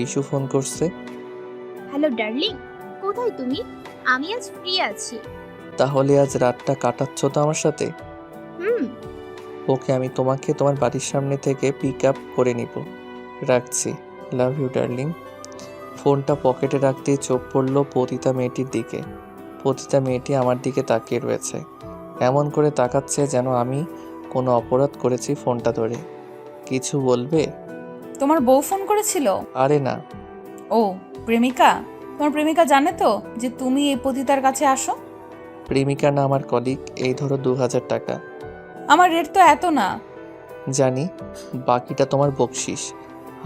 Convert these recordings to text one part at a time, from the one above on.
Issue phone করছে। Hello darling, কোথায় তুমি? আমি আজ ফ্রি আছি। তাহলে আজ রাতটা কাটাচ্ছ তো আমার সাথে? হুম। ওকে, আমি তোমাকে তোমার বাড়ির সামনে থেকে পিক আপ করে নিব। রাখছি। Love you darling. ফোনটা পকেটে রাখতেই চোখ পড়ল পতিতা মেয়েটির দিকে। পতিতা মেয়েটি আমার দিকে তাকিয়ে রয়েছে, এমন করে তাকাচ্ছে যেন আমি কোনো অপরাধ করেছি। ফোনটা ধরে, কিছু বলবে? তোমার বউ ফোন করেছিল? আরে না। ও, প্রেমিকা? তোমার প্রেমিকা জানে তো যে তুমি এই পতিতার কাছে আসো? প্রেমিকা না, আমার কলিগ। এই ধরো 2000 টাকা। আমার রেট তো এত না। জানি, বাকিটা তোমার বকশিস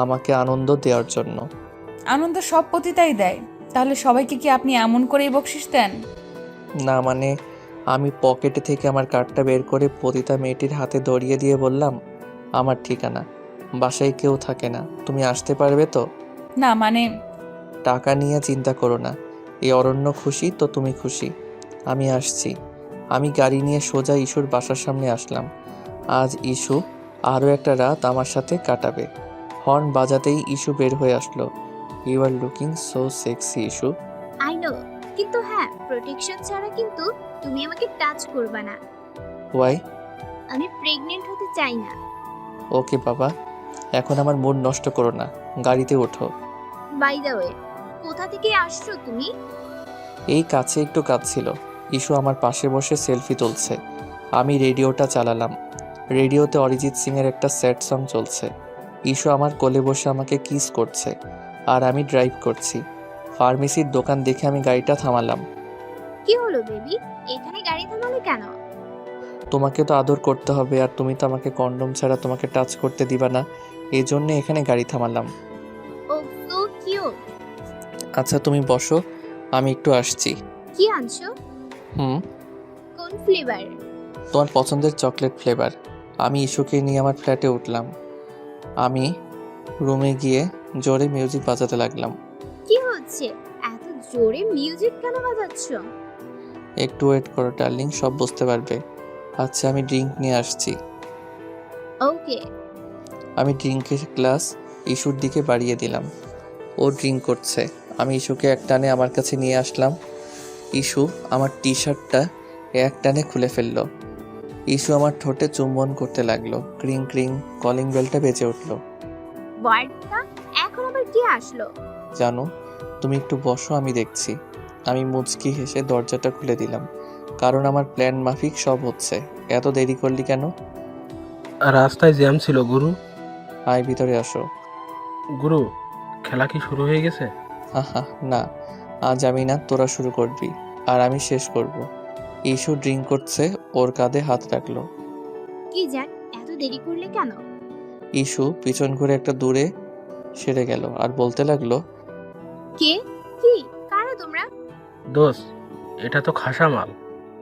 আমাকে আনন্দ দেওয়ার জন্য। আনন্দ সব পতিতাই দেয়, তাহলে সবাইকে কি আপনি এমন করেই বকশিস দেন? না মানে, আমি পকেটে থেকে আমার কার্ডটা বের করে পতিতা মেয়েটির হাতে ধরিয়ে দিয়ে বললাম, আমার ঠিকানা, বাসায় কেউ থাকে না, তুমি আসতে পারবে তো? না মানে, টাকা নিয়ে চিন্তা করো না, এই অরণ্য খুশি তো তুমি খুশি। আমি আসছি। আমি গাড়ি নিয়ে সোজা ইস্যুর বাসার সামনে আসলাম। আজ ইস্যু আরও একটা রাত আমার সাথে কাটাবে। হর্ন বাজাতেই ইস্যু বের হয়ে আসলো। You are looking so sexy Ishu. I know, কিন্তু হ্যাঁ, প্রোটেকশন ছাড়া কিন্তু তুমি আমাকে টাচ করবে না। ওয়াই? আমি প্রেগনেন্ট হতে চাই না। ওকে বাবা, এখন আমার মুড নষ্ট করো না, গাড়িতে ওঠো। বাই দ্য ওয়ে, কোথা থেকে আসছো তুমি? এই কাছে একটু কাজ ছিল। ইস্যু আমার পাশে বসে সেলফি তুলছে। আমি রেডিওটা চালালাম। রেডিওতে অরিজিৎ সিং এর একটা স্যাড সং চলছে। ইস্যু আমার কোলে বসে আমাকে কিস করছে, আর আমি ড্রাইভ করছি। ফার্মেসির দোকান দেখে আমি গাড়িটা থামালাম। কি হলো বেবি, এখানে গাড়ি থামালে কেন? তোমাকে তো আদর করতে হবে, আর তুমি তো আমাকে কন্ডম ছাড়া তোমাকে টাচ করতে দিবা না, এই জন্য এখানে গাড়ি থামালাম। ও সো কিউট। আচ্ছা তুমি বসো, আমি একটু আসছি। কি আনছো? হুম, কোন ফ্লেভার? তোমার পছন্দের চকলেট ফ্লেভার। আমি ইস্যুকে নিয়ে আমার ফ্ল্যাটে উঠলাম। আমি রুমে গিয়ে জোরে মিউজিক বাজাতে লাগলাম। কি হচ্ছে? এত জোরে মিউজিক কেন বাজাচ্ছ? একটু ওয়েট করো ডার্লিং, সব বুঝতে পারবে। আচ্ছা আমি ড্রিঙ্ক নিয়ে আসছি। ওকে। আমি ড্রিঙ্কের গ্লাস ইস্যুর দিকে বাড়িয়ে দিলাম। ও ড্রিঙ্ক করছে। আমি ইস্যুকে এক টানে আমার কাছে নিয়ে আসলাম। ইস্যু আমার টি শার্টটা এক টানে খুলে ফেললো। ইস্যু আমার ঠোঁটে চুম্বন করতে লাগলো। ক্রিং ক্রিং কলিং বেলটা বেজে উঠলো। বার্তা, এখন আবার কি আসলো? জানো, তুমি একটু বসো, আমি দেখছি। আমি মুচকি হেসে দরজাটা খুলে দিলাম, কারণ আমার প্ল্যান মাফিক সব হচ্ছে। এত দেরি করলি কেন? রাস্তায় জ্যাম ছিল গুরু। আয় ভিতরে আসো। গুরু, খেলা কি শুরু হয়ে গেছে? হা না, আজ আমি না, তোরা শুরু করবি আর আমি শেষ করব। ইস্যু ড্রিঙ্ক করছে, ওর কাঁধে হাত রাখলো। কি জান, এত দেরি করলে কেন? ইস্যু পিছন ঘুরে একটা দূরে সেরে গেল আর বলতে লাগলো, কে? কি? কারা তোমরা? দোষ, এটা তো খাসা মাল।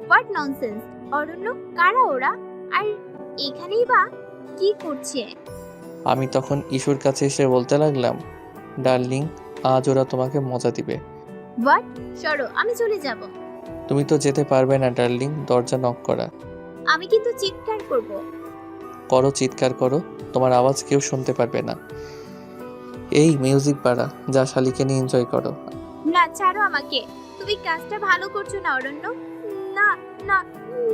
What nonsense! অরণ্য, কারা ওরা? আর এখানেই বা কি করছে? আমি তখন ইস্যুর কাছে এসে বলতে লাগলাম, ডার্লিং, আজ ওরা তোমাকে মজা দিবে। হোয়াট? সরো, আমি চলে যাব। তুমি তো যেতে পারবে না ডার্লিং, দরজা নক করা। আমি কিন্তু চিৎকার করব। করো, চিৎকার করো, তোমার আওয়াজ কেউ শুনতে পারবে না। এই মিউজিক বাড়া, যা শালিকে নিয়ে এনজয় করো। না, ছাড়ো আমাকে। তুমি কাজটা ভালো করছো না অরণ্য। না, না,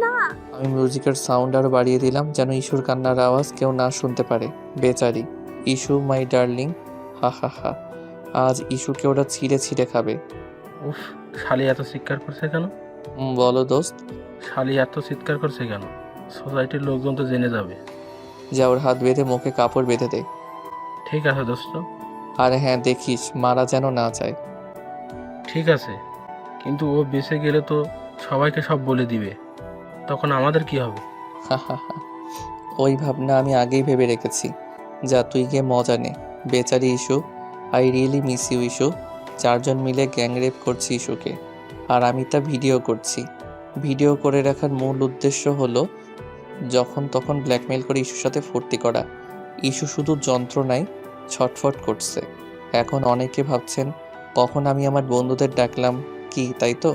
না। আমি মিউজিকের সাউন্ড আরো বাড়িয়ে দিলাম যেন ইস্যুর কান্নার আওয়াজ কেউ না শুনতে পারে। বেচারি ইস্যু, মাই ডার্লিং, হা হা হা। আজ ইস্যুকে ওরা ছিঁড়ে ছিঁড়ে খাবে। উফ, শালি এত চিৎকার করছে কেন? বলো দোস্ত। শালি এত চিৎকার করছে কেন? সোসাইটির লোকজন তো জেনে যাবে। যা ওর হাত বেঁধে মুখে কাপড় বেঁধে দে। ঠিক আছে দোস্ত। আর হ্যাঁ, দেখিস মারা যেন না যায়। ঠিক আছে, কিন্তু ও বেঁচে গেলে তো সবাইকে সব বলে দিবে, তখন আমাদের কি হবে? হা হা হা। ওই ভাবনা আমি আগেই ভেবে রেখেছি। যা তুই গিয়ে মজা নে। বেচারি Ishu, I really miss you Ishu. চারজন মিলে গ্যাং রেপ করছি ইস্যুকে, আর আমি তা ভিডিও করছি। ভিডিও করে রাখার মূল উদ্দেশ্য হলো যখন তখন ব্ল্যাকমেল করে ইস্যুর সাথে ফুর্তি করা। ইস্যু শুধু যন্ত্রণায় ছটফট করছে। এখন অনেকে ভাবছেন কখন আমি আমার বন্ধুদের ডাকলাম, কি তাই তো?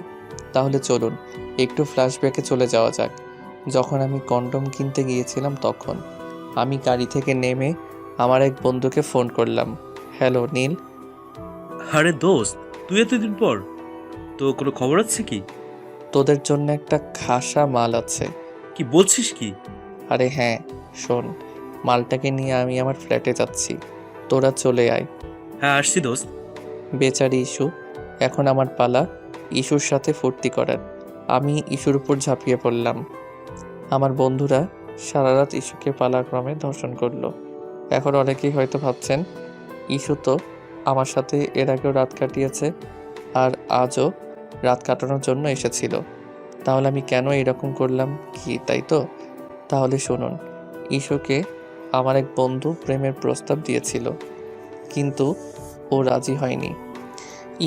তাহলে চলুন একটু ফ্ল্যাশব্যাকে চলে যাওয়া যাক। যখন আমি কন্ডম কিনতে গিয়েছিলাম তখন আমি গাড়ি থেকে নেমে আমার এক বন্ধুকে ফোন করলাম। হ্যালো নীল, আরে দোস্ত, তুই এতদিন পর, তো কোনো খবর আছে কি? তোদের জন্য একটা খাসা মাল আছে। কি বলছিস কি? আরে হ্যাঁ, শোন, মালটাকে নিয়ে আমি আমার ফ্ল্যাটে যাচ্ছি, তোরা চলে আয়। হ্যাঁ আসছি দোস্ত। বেচারি ইস্যু, এখন আমার পালা ইস্যুর সাথে ফুর্তি করার। আমি ইস্যুর উপর ঝাঁপিয়ে পড়লাম। আমার বন্ধুরা সারা রাত ইস্যুকে পালাক্রমে ধর্ষণ করলো। এখন অনেকেই হয়তো ভাবছেন ইস্যু তো আমার সাথে এর আগেও রাত কাটিয়েছে আর আজও রাত কাটানোর জন্য এসেছিল, তাহলে আমি কেন এরকম করলাম কি, তাই তো? তাহলে শুনুন, ইস্যুকে আমার এক বন্ধু প্রেমের প্রস্তাব দিয়েছিল, কিন্তু ও রাজি হয়নি।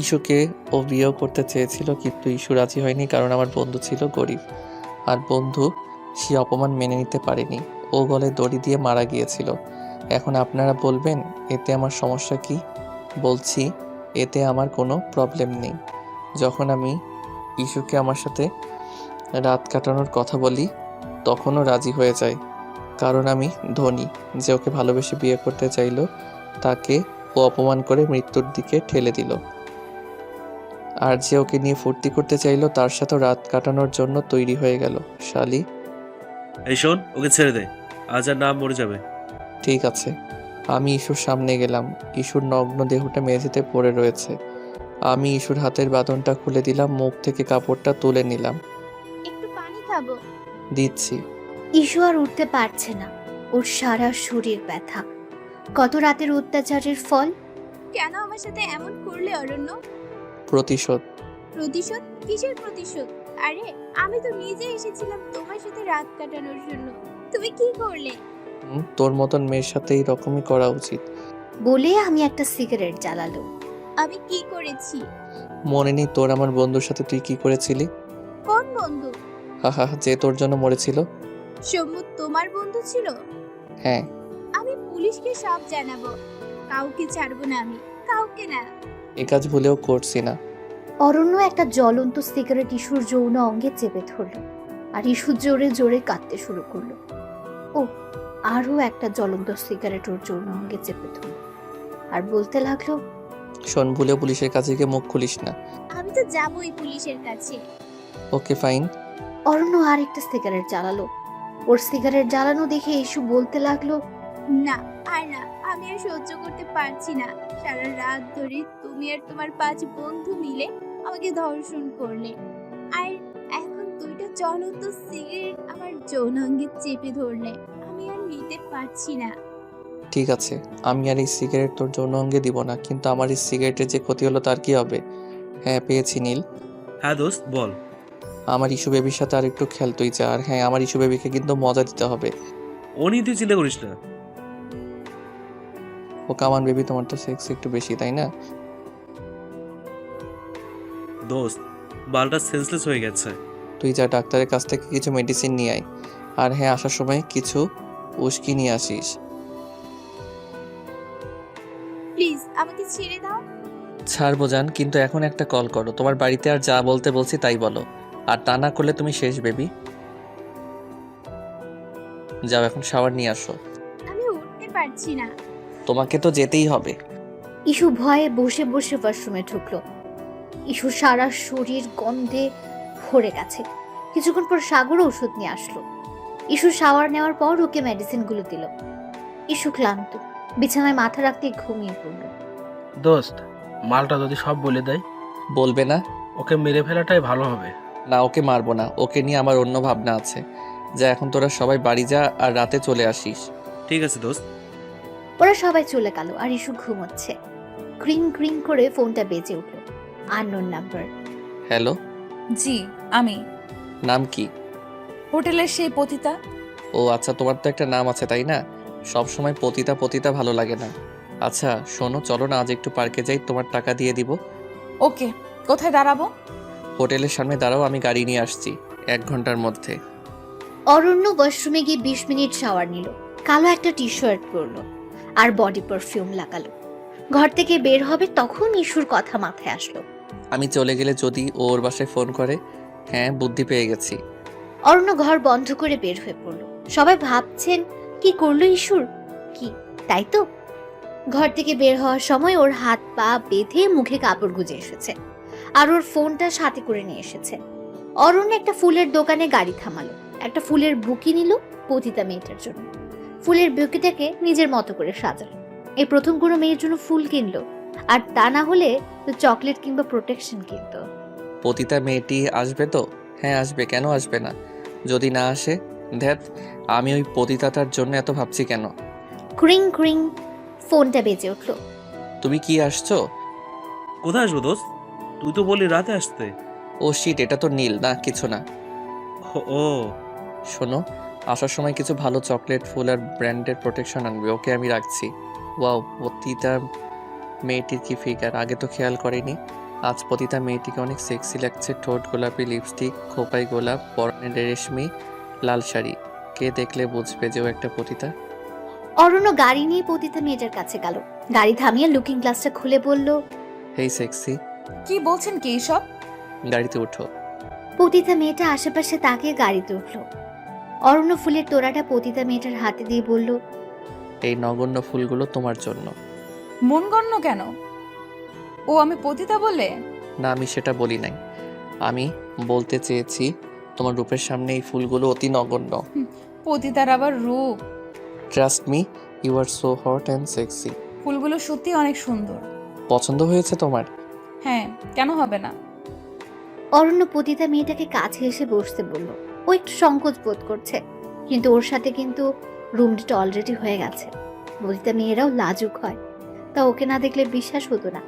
ইস্যুকে ও বিয়েও করতে চেয়েছিল, কিন্তু ইস্যু রাজি হয়নি, কারণ আমার বন্ধু ছিল গরিব, আর বন্ধু সে অপমান মেনে নিতে পারেনি। ও গলায় দড়ি দিয়ে মারা গিয়েছিল। এখন আপনারা বলবেন এতে আমার সমস্যা কি? বলছি, এতে আমার কোনো প্রবলেম নেই। যখন আমি ইস্যুকে আমার সাথে রাত কাটানোর কথা বলি, তখনও রাজি হয়ে যায়, কারণ আমি ধনী। যে ওকে ভালোবেসে বিয়ে করতে চাইলো, তাকে ও অপমান করে মৃত্যুর দিকে ঠেলে দিল। আর যে ওকে নিয়ে ফুর্তি করতে চাইলো, তার সাথে রাত কাটানোর জন্য তৈরি হয়ে গেল। শালি, এই শোন, ওকে ছেড়ে দে, আজ আর না মরে যাবে। ঠিক আছে। আমি ইস্যুর সামনে গেলাম। ইস্যুর নগ্ন দেহটা মেঝেতে পড়ে রয়েছে। আমি ইস্যুর হাতের বাঁধনটা খুলে দিলাম, মুখ থেকে কাপড়টা তুলে নিলাম। একটু পানি খাবো। দিচ্ছি। ইস্যু আর উঠতে পারছে না। ওর সারা শরীর ব্যথা। কত রাতের অত্যাচারের ফল। কেন আমার সাথে এমন করলে অরণ্য? প্রতিশোধ। প্রতিশোধ? কিসের প্রতিশোধ? আরে আমি তো নিজে এসেছিলাম তোমার সাথে রাত কাটানোর জন্য, তুমি কি করলে? তোর মতন মেয়ের সাথে এইরকমই করা উচিত। বলে আমি একটা সিগারেট জ্বালালো। আমি কি করেছি? মনে নেই তোর আমার বন্ধুর সাথে তুই কি করেছিলি? কোন বন্ধু? হাহা, যে তোর জন্য মরেছিল। সম্মু তোমার বন্ধু ছিল? হ্যাঁ। আমি পুলিশকে সব জানাবো, কাউকে ছাড়বো না, আমি কাউকে না। এ কাজ ভুলেও করছি না। অরণ্য একটা জ্বলন্ত সিগারেট ইস্যুর যৌন অঙ্গে চেপে ধরলো, আর ইস্যু জোরে জোরে কাঁদতে শুরু করলো। ও আরো একটা জ্বলন্ত সিগারেট ওর যৌন অঙ্গে চেপে ধরলো, আর বলতে লাগলো, শোন, ভুলেও পুলিশের কাছে গিয়ে মুখ খুলিস না। আমি তো যাবোই পুলিশের কাছে। Okay fine. অরণ্য আর একটা সিগারেট জ্বালালো। ওর সিগারেট জ্বালানো দেখে ইস্যু বলতে লাগলো, না আর না, আমি আর সহ্য করতে পারছি না। সারা রাত ধরে তুমি আর তোমার 5 বন্ধু মিলে আমাকে ধর্ষণ করলে, আর এখন দুইটা জ্বলন্ত সিগারেট আমার যৌনাঙ্গে চেপে ধরলে। আমি আর নিতে পারছি না। ঠিক আছে, আমি আর এই সিগারেট তোর যৌন অঙ্গে দিব না, কিন্তু আমার এই সিগারেটের যে ক্ষতি হলো তার কি হবে? হ্যাঁ, পেয়েছি নীল। হ্যাঁ দোস্ত বল। আমার ইস্যু বেবির সাথে আর একটু খেল তুই যা। আর হ্যাঁ, আমার ইস্যু বেবিকে কিন্তু মজা দিতে হবে। ও নিয়ে তুই চিন্তা করিস না। ও কামান বেবি, তোমার তো সেক্স একটু বেশি, তাই না? দোস্ত, বালটা সেন্সলেস হয়ে গেছে। তুই যা, ডাক্তারের কাছ থেকে কিছু মেডিসিন নিয়ে আয়। আর হ্যাঁ, আসার সময় কিছু উস্কি নিয়ে আসিস। প্লিজ আমাকে ছেড়ে দাও। ছাড়বো জান, কিন্তু এখন একটা কল করো। তোমার বাড়িতে আর যা বলতে বলছি তাই বলো, আর তা না করলে তুমি শেষ বেবি। যাও, এখন শাওয়ার নিয়ে আসো। আমি উঠতে পারছি না। তোমাকে তো যেতেই হবে। ইস্যু ভয়ে বসে বসে ওয়াশরুমে ঢুকলো। ইস্যু সারা শরীর গন্ধে ভরে গেছে। কিছুক্ষণ পর সাগর ওষুধ নিয়ে আসলো। ইস্যু শাওয়ার নেওয়ার পর ওকে মেডিসিনগুলো দিল। ইস্যু ক্লান্ত, বিছানায় মাথা রাখতে ঘুমিয়ে পড়ল। দোস্ত, মালটা যদি সব বলে দেয়, বলবে না? ওকে মেরে ফেলাটাই ভালো হবে। না, ওকে মারবো না। ওকে নিয়ে আমার অন্য ভাবনা আছে। যা, এখন তোরা সবাই বাড়ি যা, আর রাতে চলে আসিস। ঠিক আছে দোস্ত। ওরা সবাই চলে গেল, আর ইস্যু ঘুমোচ্ছে। ক্রিং ক্রিং করে ফোনটা বেজে উঠল। Unknown number. হ্যালো, জি, আমি। নাম কি? হোটেলের সেই পতিতা। ও আচ্ছা, তোমার তো একটা নাম আছে তাই না? সব সময় পতিতা পতিতা ভালো লাগে না। আচ্ছা শোনো, চলো না আজ একটু পার্কে যাই, তোমার টাকা দিয়ে দিব। ওকে, কোথায় দাঁড়াবো? হোটেলের সামনে দাঁড়াও, আমি গাড়ি নিয়ে আসছি 1 ঘন্টার মধ্যে। অরণ্য ওয়াশরুমে গিয়ে 20 মিনিট শাওয়ার নিল। কালো একটা টি শার্ট পরলো আর বডি পারফিউম লাগালো। ঘর থেকে বের হবে তখন ইস্যুর কথা মাথায় আসলো। আমি চলে গেলে যদি ও ওর বাসায় ফোন করে। হ্যাঁ, বুদ্ধি পেয়ে গেছি। অরণ্য ঘর বন্ধ করে বের হয়ে পড়লো। সবাই ভাবছেন কি করলো ইস্যুর, কি তাই তো? ঘর থেকে বের হওয়ার সময় ওর হাত পা বেঁধে মুখে কাপড় গুজে এসেছে, আর ওর ফোনটা সাথে করে নিয়ে এসেছে। অরণ্য একটা ফুলের দোকানে গাড়ি থামালো, একটা ফুলের বুকি নিল পতিতা মেয়েটার জন্য। ফুলের বুকিটাকে নিজের মতো করে সাজালো। এই প্রথম কোনো মেয়ের জন্য ফুল কিনলো, আর তা না হলে তো চকলেট কিংবা প্রোটেকশন কিনতো। পতিতা মেয়েটি আসবে তো? হ্যাঁ আসবে, কেন আসবে না? যদি না আসে, ধ্যাত, আমি ওই পতিতাটার জন্য এত ভাবছি কেন? ক্রিং ক্রিং ফোনটা বেজে উঠলো। তুমি কি আসছো? কোথায় আসবো দোস্ত? তুই তো বললি রাতে আসতে। ও শিট, এটা তো নীল না, কিছু না। ও শোনো, আসার সময় কিছু ভালো চকলেট, ফুল আর ব্র্যান্ডের প্রোটেকশন আনবে। ওকে, আমি রাখছি। ওয়াও, পতিতা মেয়েটির কি ফিগার, আগে তো খেয়াল করিনি। আজ পতিতা মেয়েটিকে অনেক সেক্সি লাগছে। ঠোঁট গোলাপি, লিপস্টিক, খোপাই গোলাপ, পরনে রেশমি লাল শাড়ি। কে দেখলে বুঝবে যে ও একটা পতিতা? অরণ্য গাড়ি নিয়ে পতিতা মেয়েটার কাছে গেল। গাড়ি থামিয়ে লুকিং গ্লাসটা খুলে বলল, হেই সেক্সি, কি বলছেন কি এইসব? গাড়িতে উঠো। পতিতা মেয়েটা আশেপাশে তাকিয়ে গাড়িতে উঠলো। অরণ্য ফুলের তোড়াটা পতিতা মেয়েটার হাতে দিয়ে বলল, এই নগণ্য ফুলগুলো তোমার জন্য। মন গণ্য কেন? ও আমি পতিতা বলে? না, আমি সেটা বলি নাই। আমি বলতে চেয়েছি তোমার রূপের সামনে এই ফুলগুলো অতি নগণ্য। পতিতার আবার রূপ? Trust me, you are so hot and sexy. ফুলগুলো সত্যি অনেক সুন্দর। পছন্দ হয়েছে তোমার? হ্যাঁ, কেন হবে না? অরণ্য পতিতা মেয়েটাকে কাছে এসে বসতে বলল। ও একটু সংকোচ বোধ করছে, কিন্তু ওর সাথে কিন্তু রুমডেট অলরেডি হয়ে গেছে। পতিতা মেয়েরাও লাজুক হয়, তা ওকে না দেখলে বিশ্বাস হতো না।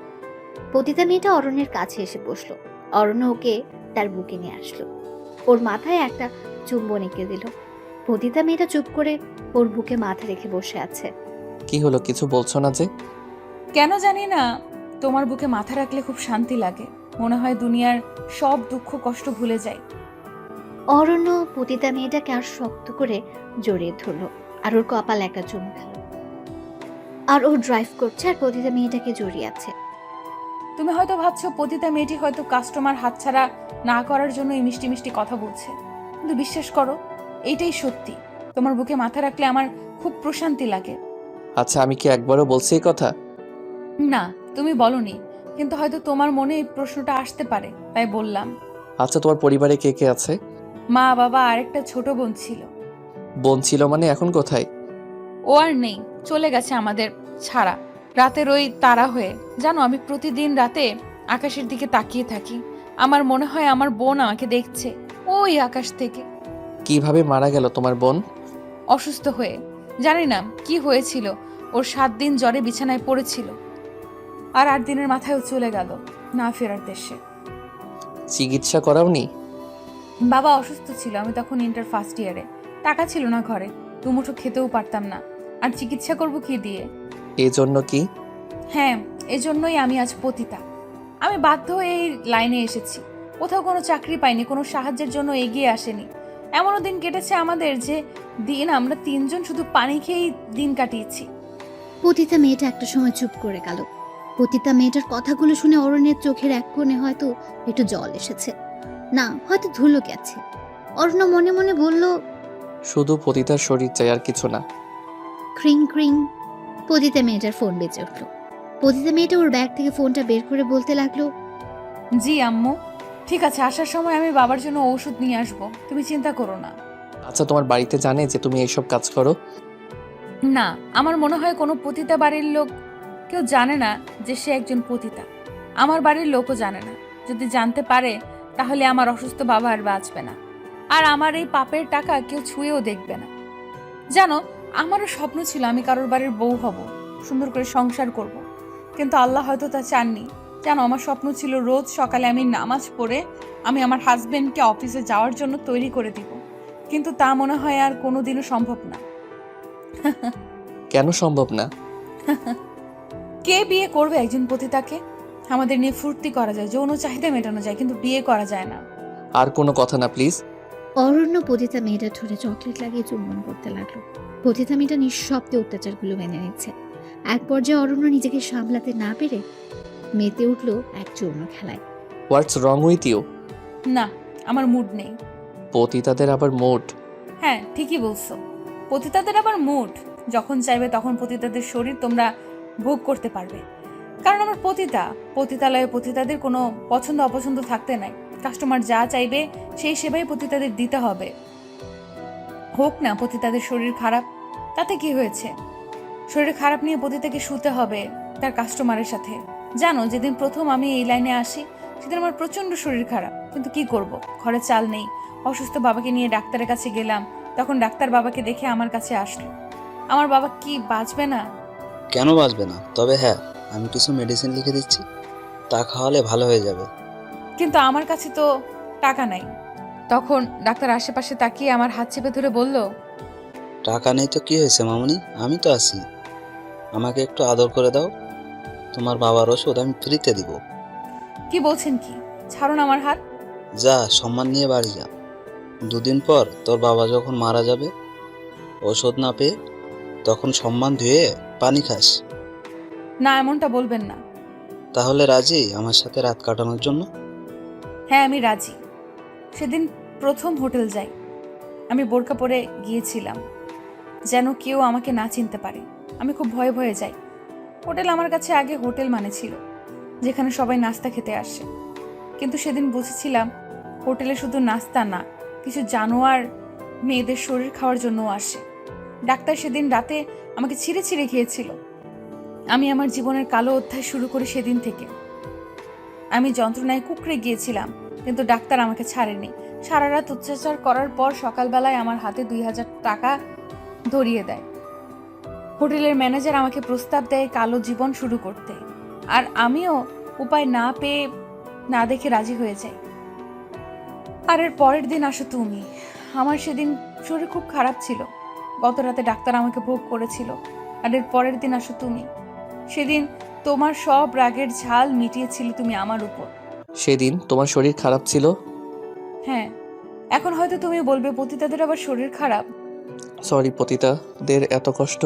পতিতা মেয়েটা অরণ্যের কাছে এসে বসলো। অরণ্য ওকে তার বুকে নিয়ে আসলো, ওর মাথায় একটা চুম্বন এঁকে দিল। পতিতা মেয়েটা চুপ করে ওর বুকে মাথা রেখে বসে আছে। কি হলো, কিছু বলছো না যে? কেন জানি না, তোমার বুকে মাথা রাখলে খুব শান্তি লাগে। মনে হয় দুনিয়ার সব দুঃখ কষ্ট ভুলে যাই। অরণ্য পতিতা মেয়েটাকে আর শক্ত করে জড়িয়ে ধরলো, আর ওর কপাল একটা চুমু খেল। আর ও ড্রাইভ করছে আর পতিতা মেয়েটাকে জড়িয়ে আছে। তুমি হয়তো ভাবছো পতিতা মেয়েটি হয়তো কাস্টমার হাতছাড়া না করার জন্য এই মিষ্টি মিষ্টি কথা বলছে, কিন্তু বিশ্বাস করো, এইটাই সত্যি। তোমার বুকে মাথা রাখলে আমার খুব প্রশান্তি লাগে। আচ্ছা, আমি কি একবারও বলছি এই কথা? না, তুমি বলনি, কিন্তু হয়তো তোমার মনে এই প্রশ্নটা আসতে পারে, তাই বললাম। আচ্ছা, তোমার পরিবারে কে কে আছে? মা, বাবা আর একটা ছোট বোন ছিল। বোন ছিল মানে এখন কোথায়? ও আর নেই, চলে গেছে আমাদের ছাড়া। রাতের ওই তারা হয়ে, জানো, আমি প্রতিদিন রাতে আকাশের দিকে তাকিয়ে থাকি। আমার মনে হয় আমার বোন আমাকে দেখছে ওই আকাশ থেকে। কিভাবে মারা গেল তোমার বোন? অসুস্থ হয়ে, জানি না কি হয়েছিল। ওর 7 দিন জ্বরে বিছানায় পড়েছিল, আর 8 দিনের মাথায় ও চলে গেল না ফেরার দেশে। চিকিৎসা করাওনি? বাবা অসুস্থ ছিল, আমি তখন ইন্টার ফার্স্ট ইয়ারে। টাকা ছিল না ঘরে, দুমুঠো খেতেও পারতাম না, আর চিকিৎসা করব কি দিয়ে? এই জন্য কি? হ্যাঁ, এজন্যই আমি আজ পতিতা। আমি বাধ্য হয়ে এই লাইনে এসেছি। কোথাও কোনো চাকরি পাইনি, কোনো সাহায্যের জন্য এগিয়ে আসেনি। এমনও দিন কেটেছে আমাদের যে দিন আমরা 3 জন শুধু পানি খেয়েই দিন কাটিয়েছি। পতিতা মেয়েটা একটা সময় চুপ করে গেল। পতিতা মেয়েটার কথাগুলো শুনে অরণ্যের চোখের এক কোণে হয়তো একটু জল এসেছে, না হয়তো ধুলো গেছে। অরণ্য মনে মনে বলল, শুধু পতিতার শরীর চাই, আর কিছু না। ক্রিং ক্রিং পতিতা মেয়েটার ফোন বেজে উঠল। পতিতা মেয়েটা ওর ব্যাগ থেকে ফোনটা বের করে বলতে লাগলো, জি আম্মু, ঠিক আছে, আসার সময় আমি বাবার জন্য ওষুধ নিয়ে আসবো, তুমি চিন্তা করো না। আচ্ছা, তোমার বাড়িতে জানে যে তুমি এইসব কাজ করো? না, আমার মনে হয় কোনো পতিতা বাড়ির লোক কেউ জানে না যে সে একজন পতিতা। আমার বাড়ির লোকও জানে না। যদি জানতে পারে তাহলে আমার অসুস্থ বাবা আর বাঁচবে না, আর আমার এই পাপের টাকা কেউ ছুঁয়েও দেখবে না। জানো, আমারও স্বপ্ন ছিল আমি কারোর বাড়ির বউ হব, সুন্দর করে সংসার করব, কিন্তু আল্লাহ হয়তো তা চাননি। জানো, আমার স্বপ্ন ছিল রোজ সকালে আমি নামাজ পড়ে আমি আমার হাজবেন্ডকে অফিসে যাওয়ার জন্য তৈরি করে দিব, কিন্তু তা মনে হয় আর কোনোদিনও সম্ভব না। কেন সম্ভব না? কে বিয়ে করবে একজন পতিতাকে? আমাদের নিয়ে ফুর্তি করা যায়, যৌন চাহিদা মেটানো যায়, কিন্তু বিয়ে করা যায় না। আর কোনো কথা না প্লিজ। অরণ্য পতিতা মেয়েটার ঠোঁটে চকলেট লাগিয়ে চুম্বন করতে লাগলো। পতিতা মেয়েটা নিঃশব্দে অত্যাচারগুলো মেনে নিচ্ছে। এক পর্যায়ে অরণ্য নিজেকে সামলাতে না পেরে মেতে উঠলো এক চূর্ণ খেলায়। হোয়াটস রং উইথ ইউ? না, আমার মুড নেই। পতিতাদের আবার মোট? হ্যাঁ, ঠিকই বলছো, পতিতাদের আবার মুড। যখন চাইবে তখন পতিতাদের শরীর তোমরা ভোগ করতে পারবে। কারণ আমার পতিতালয়ে পতিতাদের কোনো পছন্দ অপছন্দ থাকতে নাই। কাস্টমার যা চাইবে সেই সেবাই পতিতাদের দিতে হবে। হোক না পতিতাদের শরীর খারাপ, তাতে কি হয়েছে? শরীর খারাপ নিয়ে পতিতাকে শুতে হবে তার কাস্টমারের সাথে। জানো, যেদিন প্রথম আমি এই লাইনে আসি সেদিন আমার প্রচন্ড শরীর খারাপ, কিন্তু কি করব, ঘরে চাল নেই। অসুস্থ বাবাকে নিয়ে ডাক্তারের কাছে গেলাম, তখন ডাক্তার বাবাকে দেখে আমার কাছে আসলো। আমার বাবা কি বাঁচবে না? কেন বাঁচবে না? তবে হ্যাঁ, আমি কিছু মেডিসিন লিখে দিচ্ছি, তা খাওয়ালে ভালো হয়ে যাবে। কিন্তু আমার কাছে তো টাকা নাই। তখন ডাক্তার আশেপাশে তাকিয়ে আমার হাত চেপে ধরে বলল, টাকা নেই তো কি হয়েছে মামুনি, আমি তো আছি। আমাকে একটু আদর করে দাও, তোমার বাবার ওষুধ আমি ফ্রিতে দিব। কি বলছেন কি? ছাড়ুন আমার হাত। যা, সম্মান নিয়ে বাড়ি যা। 2 দিন পর তোর বাবা যখন মারা যাবে, ওষুধ না পেয়ে, তখন সম্মান ধুয়ে পানি খাস। না, এমনটা বলবেন না। তাহলে রাজি আমার সাথে রাত কাটানোর জন্য? হ্যাঁ, আমি রাজি। সেদিন প্রথম হোটেল যাই, আমি বোরকা পরে গিয়েছিলাম যেন কেউ আমাকে না চিনতে পারে। আমি খুব ভয়ে ভয়ে যাই। হোটেল আমার কাছে আগে হোটেল মানে ছিল যেখানে সবাই নাস্তা খেতে আসে, কিন্তু সেদিন বুঝেছিলাম হোটেলে শুধু নাস্তা না, কিছু জানোয়ার মেয়েদের শরীর খাওয়ার জন্যও আসে। ডাক্তার সেদিন রাতে আমাকে ছিঁড়ে ছিঁড়ে খেয়েছিল। আমি আমার জীবনের কালো অধ্যায় শুরু করি সেদিন থেকে। আমি যন্ত্রণায় কুঁকড়ে গিয়েছিলাম, কিন্তু ডাক্তার আমাকে ছাড়েনি। সারা রাত অত্যাচার করার পর সকালবেলায় আমার হাতে 2000 টাকা ধরিয়ে দেয়। হোটেলের ম্যানেজার আমাকে প্রস্তাব দেয় কালো জীবন শুরু করতে, আর আমিও উপায় না পেয়ে না দেখে রাজি হয়ে যাই। আর এর পরের দিন আসো তুমি। আমার সেদিন শরীর খুব খারাপ ছিল, গত রাতে ডাক্তার আমাকে ভোগ করেছিল। আর এর পরের দিন আসো তুমি। সেদিন তোমার সব রাগের ঝাল মিটিয়েছিলে তুমি আমার উপর। সেদিন তোমার শরীর খারাপ ছিল? হ্যাঁ, এখন হয়তো তুমি বলবে পতিতাদের আবার শরীর খারাপ। সরি পতিতাদের এত কষ্ট,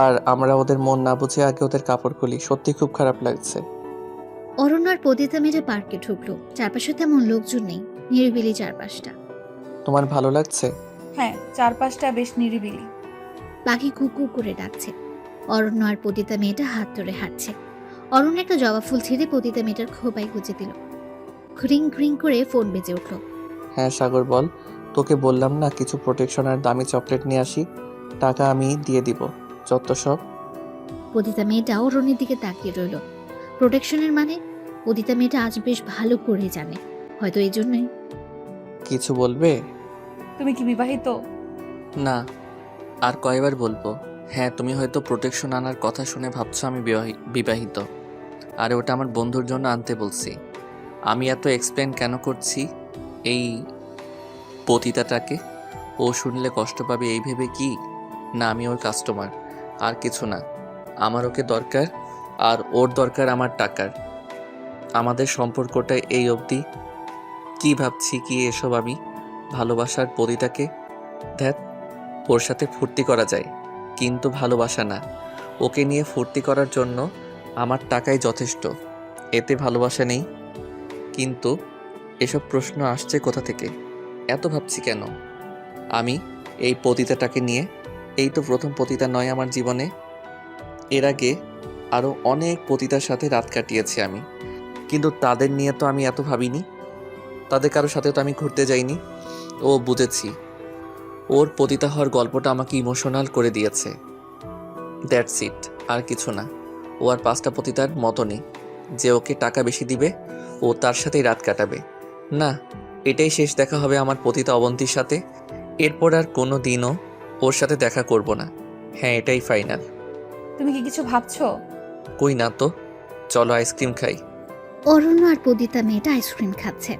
আর আমরা ওদের মন না বুঝে আগে ওদের কাপড় খুলি। সত্যি খুব খারাপ লাগছে। অরণ্য আর পতিতা মেয়েরা পার্কে ঢুকলো। চারপাশে তেমন লোকজন নেই, নিরিবিলি চারপাশটা। তোমার ভালো লাগছে? হ্যাঁ, চারপাশটা বেশ নিরিবিলি। পাখি কুকু করে ডাকছে। অরণ্য আর পতিতা মেয়েটা হাত ধরে হাঁটছে। অরণ্য একটা জবা ফুল ছিঁড়ে পতিতা মেয়েটার খোপায় গুজে দিল। ঘ্রিং ঘ্রিং করে ফোন বেজে উঠল। হ্যাঁ সাগর বল। তোকে বললাম না কিছু প্রোটেকশন আর দামি চকলেট নিয়ে আসি, টাকা আমি দিয়ে দিব। যত সব। পতিতা মেয়েটা অরণ্যের দিকে তাকিয়ে রইল। প্রোটেকশনের মানে? পতিতা মেয়েটা আজ বেশ ভালো করে জানে, হয়তো এই জন্যই। কিছু বলবে? তুমি কি বিবাহিত? না। আর কয়বার বলবো? হ্যাঁ, তুমি হয়তো প্রোটেকশন আনার কথা শুনে ভাবছো আমি বিবাহিত। আর ওটা আমার বন্ধুর জন্য আনতে বলছি। আমি এত এক্সপ্লেন কেন করছি এই পতিতাটাকে? ও শুনলে কষ্ট পাবে এই ভেবে কি না আমি ওর কাস্টমার, আর কিছু না। আমার ওকে দরকার, আর ওর দরকার আমার টাকার। আমাদের সম্পর্কটা এই অবধি। কি ভাবছি কি এসব আমি? ভালোবাসার পতিতাকে ধ্যাত, ওর সাথে ফুর্তি করা যায়, কিন্তু ভালোবাসা না। ওকে নিয়ে ফুর্তি করার জন্য আমার টাকাই যথেষ্ট, এতে ভালোবাসা নেই। কিন্তু এসব প্রশ্ন আসছে কোথা থেকে? এত ভাবছি কেন আমি এই পতিতাটাকে নিয়ে? এই তো প্রথম পতিতা নয় আমার জীবনে। এর আগে আরও অনেক পতিতার সাথে রাত কাটিয়েছি আমি, কিন্তু তাদের নিয়ে তো আমি এত ভাবিনি। তাদের কারোর সাথে তো আমি ঘুরতে যাইনি। ও বুঝেছি, ওর পতিতা হওয়ার গল্পটা আমাকে ইমোশনাল করে দিয়েছে। দ্যাটস ইট, আর কিছু না। ও আর 5টা পতিতার মতনই যে ওকে টাকা বেশি দিবে ও তার সাথেই রাত কাটাবে। না, এটাই শেষ দেখা হবে আমার পতিতা অবন্তীর সাথে। এরপর আর কোনো দিনও ওর সাথে দেখা করব না। হ্যাঁ, এটাই ফাইনাল। তুমি কি কিছু ভাবছো? কই না তো, চলো আইসক্রিম খাই। অরণ্য আর পতিতা মেয়েটা আইসক্রিম খাচ্ছে।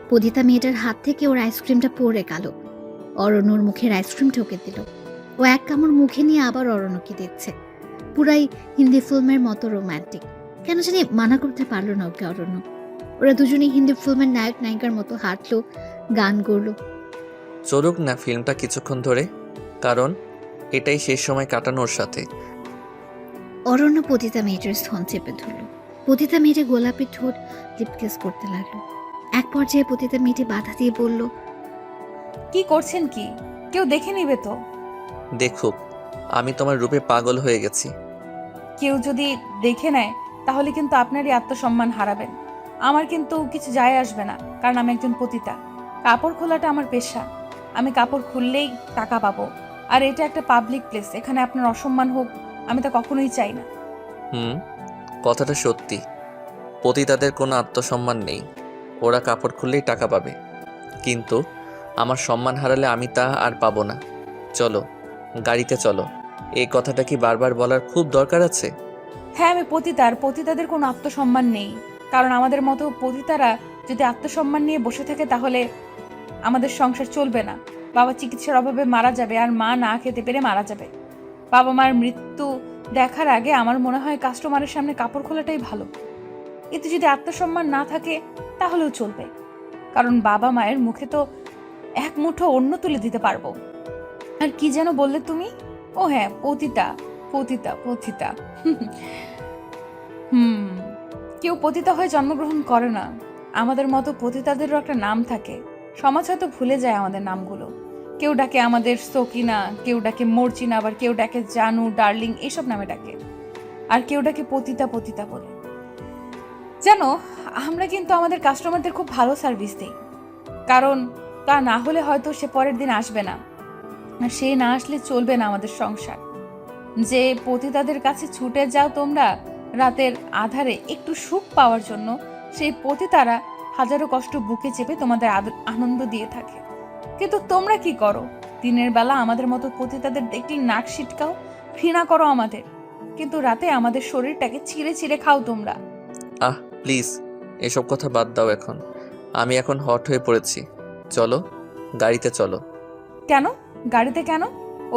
পতিতা মেয়েটার হাত থেকে ওর আইসক্রিমটা পড়ে গেল। অরণ্যর মুখের আইসক্রিম ঠকে দিল। ও এক কামড় মুখে নিয়ে আবার অরণ্যকে দিচ্ছে। পুরাই হিন্দি ফিল্মের মতো রোমান্টিক। কেন জানি মানা করতে পারলো না ওকে অরণ্য। ওরা দুজনেই হিন্দি ফিল্মের নায়ক নায়িকার মতো হাঁটলো, গান করলো। চলুক না ফিল্মটা কিছুক্ষণ ধরে, কারণ এটাই শেষ সময় কাটানো ওর সাথে। অরণ্য পতিতা মেয়েটার স্তন চেপে ধরল। পতিতা মেয়েটা গোলাপি ঠোঁট লিপকিস করতে লাগলো। এক পর্যায়ে পতিতা মেয়েটি বাধা দিয়ে বলল, কি করছেন কি? কেউ দেখে নিবে তো। দেখুক, আমি তোমার রূপে পাগল হয়ে গেছি। কেউ যদি দেখে নেয় তাহলে কিন্তু আপনারই আত্মসম্মান হারাবেন। আমার কিন্তু কিছু যায় আসবে না, কারণ আমি একজন পতিতা। কাপড় খোলাটা আমার পেশা। আমি কাপড় খুললেই টাকা পাবো। আর এটা একটা পাবলিক প্লেস, এখানে আপনার অসম্মান হোক আমি তা কখনোই চাই না। কথাটা সত্যি। পতিতাদের কোনো আত্মসম্মান নেই, ওরা কাপড় খুললেই টাকা পাবে। কিন্তু আমার সম্মান হারালে আমি তা আর পাবো না। চলো, গাড়িতে চলো। এই কথাটা কি বারবার বলার খুব দরকার আছে? হ্যাঁ, আমি পতিতার, পতিতাদের কোনো আত্মসম্মান নেই। কারণ আমাদের মতো পতিতারা যদি আত্মসম্মান নিয়ে বসে থাকে তাহলে আমাদের সংসার চলবে না। বাবা চিকিৎসার অভাবে মারা যাবে, আর মা না খেতে পেরে মারা যাবে। বাবা মার মৃত্যু দেখার আগে আমার মনে হয় কাস্টমারের সামনে কাপড় খোলাটাই ভালো। এতে যদি আত্মসম্মান না থাকে তাহলেও চলবে, কারণ বাবা মায়ের মুখে তো এক মুঠো অন্ন তুলে দিতে পারবো। আর কি যেন বললে তুমি? ও হ্যাঁ, পতিতা পতিতা পতিতা। কেউ পতিতা হয়ে জন্মগ্রহণ করে না। আমাদের মতো পতিতাদেরও একটা নাম থাকে। সমাজ হয়তো ভুলে যায় আমাদের নামগুলো। কেউ ডাকে আমাদের সকিনা, কেউ ডাকে মর্জিনা, আবার কেউ ডাকে জানু, ডার্লিং, এসব নামে ডাকে। আর কেউ ডাকে পতিতা পতিতা বলে। জানো, আমরা কিন্তু আমাদের কাস্টমারদের খুব ভালো সার্ভিস দিই, কারণ তা না হলে হয়তো সে পরের দিন আসবে না, আর সে না আসলে চলবে না আমাদের সংসার। যে পতিতাদের কাছে ছুটে যাও তোমরা রাতের আধারে একটু সুখ পাওয়ার জন্য, সেই পতিতারা হাজারো কষ্ট বুকে চেপে তোমাদের আনন্দ দিয়ে থাকে। কিন্তু তোমরা কি করো? দিনের বেলা আমাদের মতো পতিতাদের দেখলে নাক সিটকাও, ঘৃণা করো আমাদের, কিন্তু রাতে আমাদের শরীরটাকে ছিঁড়ে ছিঁড়ে খাও তোমরা। প্লিজ, এসব কথা বাদ দাও এখন। আমি এখন হট হয়ে পড়েছি। চলো, গাড়িতে চলো। কেন গাড়িতে কেন?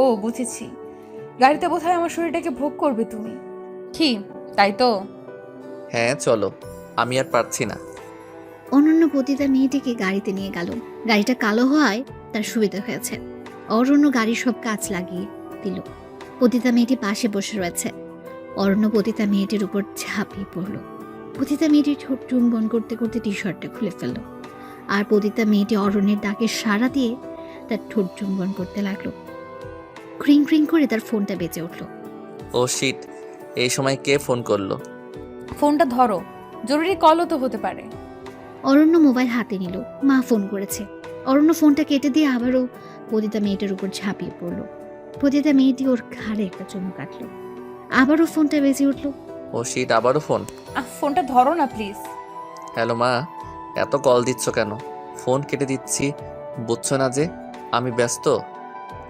ও বুঝেছি, গাড়িতে বোধহয় আমার শরীরটাকে ভোগ করবে তুমি। কি তাই তো? হ্যাঁ চলো, আমি আর পারছি না। অনন্য পতিতা মেয়েটিকে গাড়িতে নিয়ে গেল। গাড়িটা কালো হওয়ায় তার সুবিধা হয়েছে। অরণ্য গাড়ির সব কাজ লাগিয়ে দিল। পতিতা মেয়েটি পাশে বসে রয়েছে। অরণ্য পতিতা মেয়েটির উপর ঝাঁপিয়ে পড়ল। পতিতা মেয়েটি ঠোঁট চুম্বন করতে করতে টি শার্টটা খুলে ফেলল। আর পতিতা মেয়েটি অরণ্যের ডাকে সাড়া দিয়ে তার ঠোঁট চুম্বন করতে লাগলো। ক্রিং ক্রিং করে তার ফোনটা বেজে উঠল। ও শিট, এই সময় কে ফোন করলো? ফোনটা ধরো, জরুরি কলও তো হতে পারে। অরণ্য মোবাইল হাতে নিল। মা ফোন করেছে। অরণ্য ফোনটা কেটে দিয়ে আবারও পতিতা মেয়েটার উপর ঝাঁপিয়ে পড়ল। পতিতা মেয়েটি ওর ঘাড়ে একটা চুমু কাটলো। আবারও ফোনটা বেজে উঠল। ও শিট, আবারও ফোন। ফোনটা ধরো না প্লিজ। হ্যালো মা, এত কল দিচ্ছ কেন? ফোন কেটে দিচ্ছি, বুঝছো না যে আমি ব্যস্ত?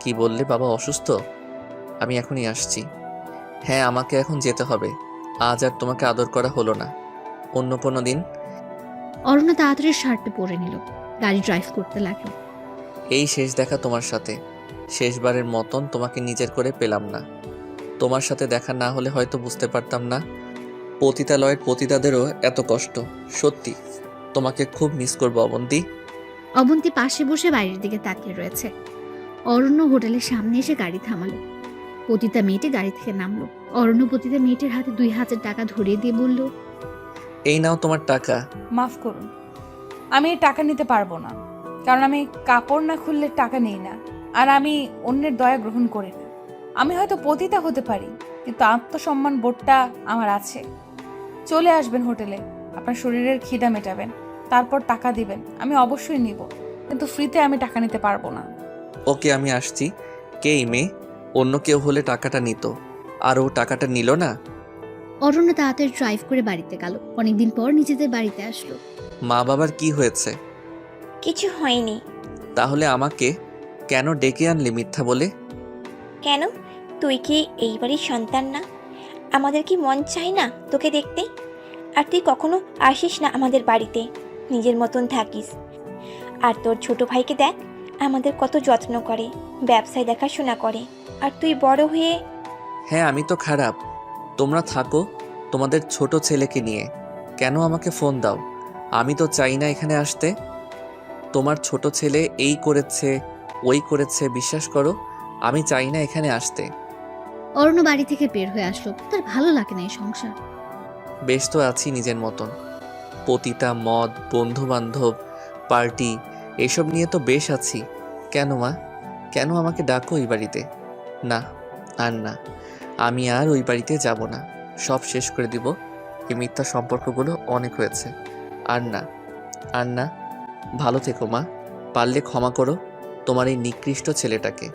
কি বললে, বাবা অসুস্থ? আমি এখনই আসছি। হ্যাঁ, আমাকে এখন যেতে হবে। আজ আর তোমাকে আদর করা হলো না, অন্য কোনো দিন। অরণ্য তাড়াতাড়ি শার্টটা পরে নিল। গাড়ি ড্রাইভ করতে লাগলো। এই শেষ দেখা তোমার সাথে। শেষবারের মতন তোমাকে নিজের করে পেলাম না। তোমার সাথে দেখা না হলে হয়তো বুঝতে পারতাম না পতিতালয়ের পতিতাদেরও এত কষ্ট। সত্যি তোমাকে খুব মিস করবো অবন্তী। অবন্তী পাশে বসে বাইরের দিকে তাকিয়ে রয়েছে। অরণ্য হোটেলের সামনে এসে গাড়ি থামালো। পতিতা মেয়েটি গাড়ি থেকে নামলো। অরণ্য পতিতা মেয়েটির হাতে 2000 টাকা ধরিয়ে দিয়ে বলল, এই নাও তোমার টাকা। মাফ করুন, আমি এই টাকা নিতে পারবো না, কারণ আমি কাপড় না খুললে টাকা নেই না, আর আমি অন্যের দয়া গ্রহণ করি না। আমি হয়তো পতিতা হতে পারি, কিন্তু আত্মসম্মান বোধটা আমার আছে। চলে আসবেন হোটেলে, আপনার শরীরের খিদা মেটাবেন, তারপর টাকা দিবেন, আমি অবশ্যই নিব, কিন্তু ফ্রিতে আমি টাকা নিতে পারবো না। ওকে, আমি আসছি। কে এই মেয়ে? অন্য কেউ হলে টাকাটা নিত, আর ও টাকাটা নিল না। অরণ্য তাড়াতাড়ি ড্রাইভ করে বাড়িতে গেল। অনেকদিন পর নিজেদের বাড়িতে আসলো। মা বাবার কি হয়েছে? কিছু হয়নি। তাহলে আমাকে কেন ডেকে আনলি মিথ্যা বলে? কেন? তুই কি এই বাড়ির সন্তান না? আমাদের কি মন চায় না তোকে দেখতে? আর তুই কখনো আসিস না আমাদের বাড়িতে, নিজের মতন থাকিস। আর তোর ছোট ভাইকে দেখ, আমাদের কত যত্ন করে, ব্যবসায় দেখাশোনা করে। আর তুই বড় হয়ে... হ্যাঁ, আমি তো খারাপ। তোমরা থাকো তোমাদের ছোট ছেলেকে নিয়ে, কেন আমাকে ফোন দাও? আমি তো চাই না এখানে আসতে। তোমার ছোট ছেলে এই করেছে ওই করেছে, বিশ্বাস করো আমি চাই না এখানে আসতে। অরণ্য বাড়ি থেকে বের হয়ে আসলো। তার ভালো লাগে না এই সংসার। বেশ তো আছি নিজের মতন। পতিতা, মদ, বন্ধু বান্ধব, পার্টি, এসব নিয়ে তো বেশ আছি। কেন মা, কেন আমাকে ডাকো ওই বাড়িতে? না, আর না, আমি আর ওই বাড়িতে যাব না। সব শেষ করে দিব। এই মিথ্যা সম্পর্কগুলো অনেক হয়েছে। আর না, আর না। ভালো থেকো মা। পারলে ক্ষমা করো তোমার এই নিকৃষ্ট ছেলেটাকে।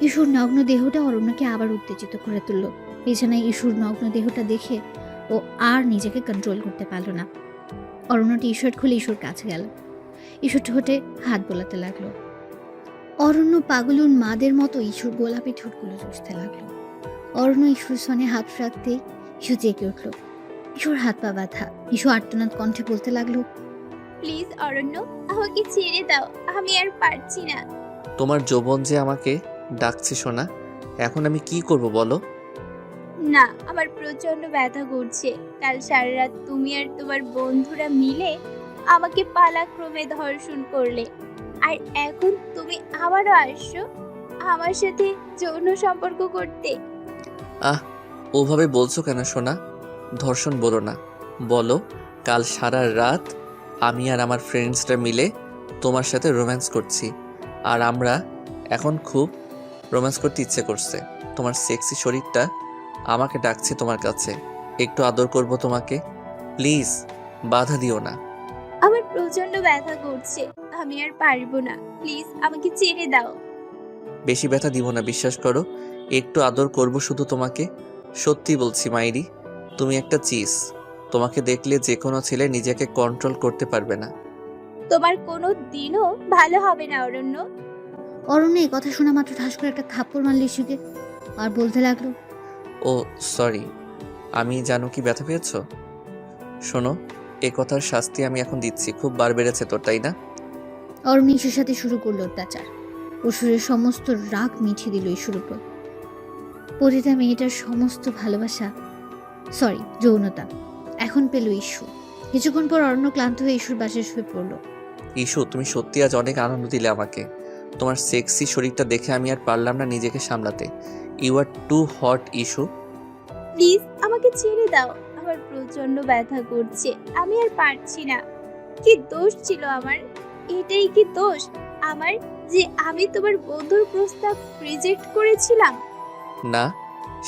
ইসুর নগ্ন দেহটা অরণ্যকে আবার উত্তেজিত করে তুলল। বিছানায় ইসুর নগ্ন দেহটা দেখে ও আর নিজেকে কন্ট্রোল করতে পারল না। অরণ্য টি শার্ট খুলে ইসুর কাছে গেল। ইসুর ঠোঁটে হাত বোলাতে লাগলো। অরণ্য পাগলুন মাদের মতো ইসুর গোলাপি ঠোঁটগুলো চুষতে লাগলো। অরণ্য ইসুর সনে হাত রাখতেই ইসু জেগে উঠল। ইসুর হাত পা ব্যথা। ইসু আর্তনাদ কণ্ঠে বলতে লাগলো, প্লিজ অরণ্য, আমাকে ছেড়ে দাও, আমি আর পারছি না। তোমার যৌবন যে আমাকে ডাকছে সোনা, এখন আমি কি করব বলো? না, আমার প্রচন্ড ব্যথা করছে। কাল সারা রাত তুমি আর তোমার বন্ধুরা মিলে আমাকে পালাক্রমে ধর্ষণ করলে, আর এখন তুমি আবারও আসছো আমার সাথে যৌন সম্পর্ক করতে। আহ, ওভাবে বলছো কেন সোনা? ধর্ষণ বলো না, বলো কাল সারা রাত আমি আর আমার ফ্রেন্ডসরা মিলে তোমার সাথে রোম্যান্স করছি, আর আমরা এখন খুব রোম্যান্স করতে ইচ্ছে করছে। তোমার সেক্সি শরীরটা আমাকে ডাকছে তোমার কাছে, একটু আদর করব তোমাকে। প্লিজ বাধা দিও না। আমার প্রচন্ড ব্যথা করছে, আমি আর পারবো না, প্লিজ আমাকে ছেড়ে দাও। বেশি ব্যথা দিব না, বিশ্বাস করো। একটু আদর করব শুধু তোমাকে। সত্যি বলছি মাইরি, তুমি একটা চিজ। তোমাকে দেখলে যে কোনো ছেলে নিজেকে কন্ট্রোল করতে পারবে না। তোমার কোনো দিনও ভালো হবে না অরণ্য। অরণ্য এই কথা শোনা মাত্র ঠাস করে একটা থাপ্পড় মারল ইসুকে আর বলতে লাগলো, ও সরি, আমি জানো কি ব্যথা পেয়েছো? শোনো, এ কথার শাস্তি আমি এখন দিচ্ছি। খুব বার বেড়েছে তোর, তাই না? অরণ্য ইসুর সাথে শুরু করলো অত্যাচার। অসুরের সমস্ত রাগ মিঠিয়ে দিল ইসুর উপর। পতিতা মেয়েটার সমস্ত ভালোবাসা, সরি যৌনতা এখন পেল ইস্যু। কিছুক্ষণ পর অরণ্য ক্লান্ত হয়ে ইসুর বাসায় শুয়ে পড়লো। ইস্যু, তুমি সত্যি আজ অনেক আনন্দ দিলে আমাকে। তোমার সেক্সি শরীরটা দেখে আমি আর পারলাম না নিজেকে সামলাতে। You are too hot Ishu. Please আমাকে ছেড়ে দাও, আমার প্রচন্ড ব্যথা করছে, আমি আর পারছি না। কি দোষ ছিল আমার? এটাই কি দোষ আমার যে আমি তোমার বন্ধুর প্রস্তাব রিজেক্ট করেছিলাম? না,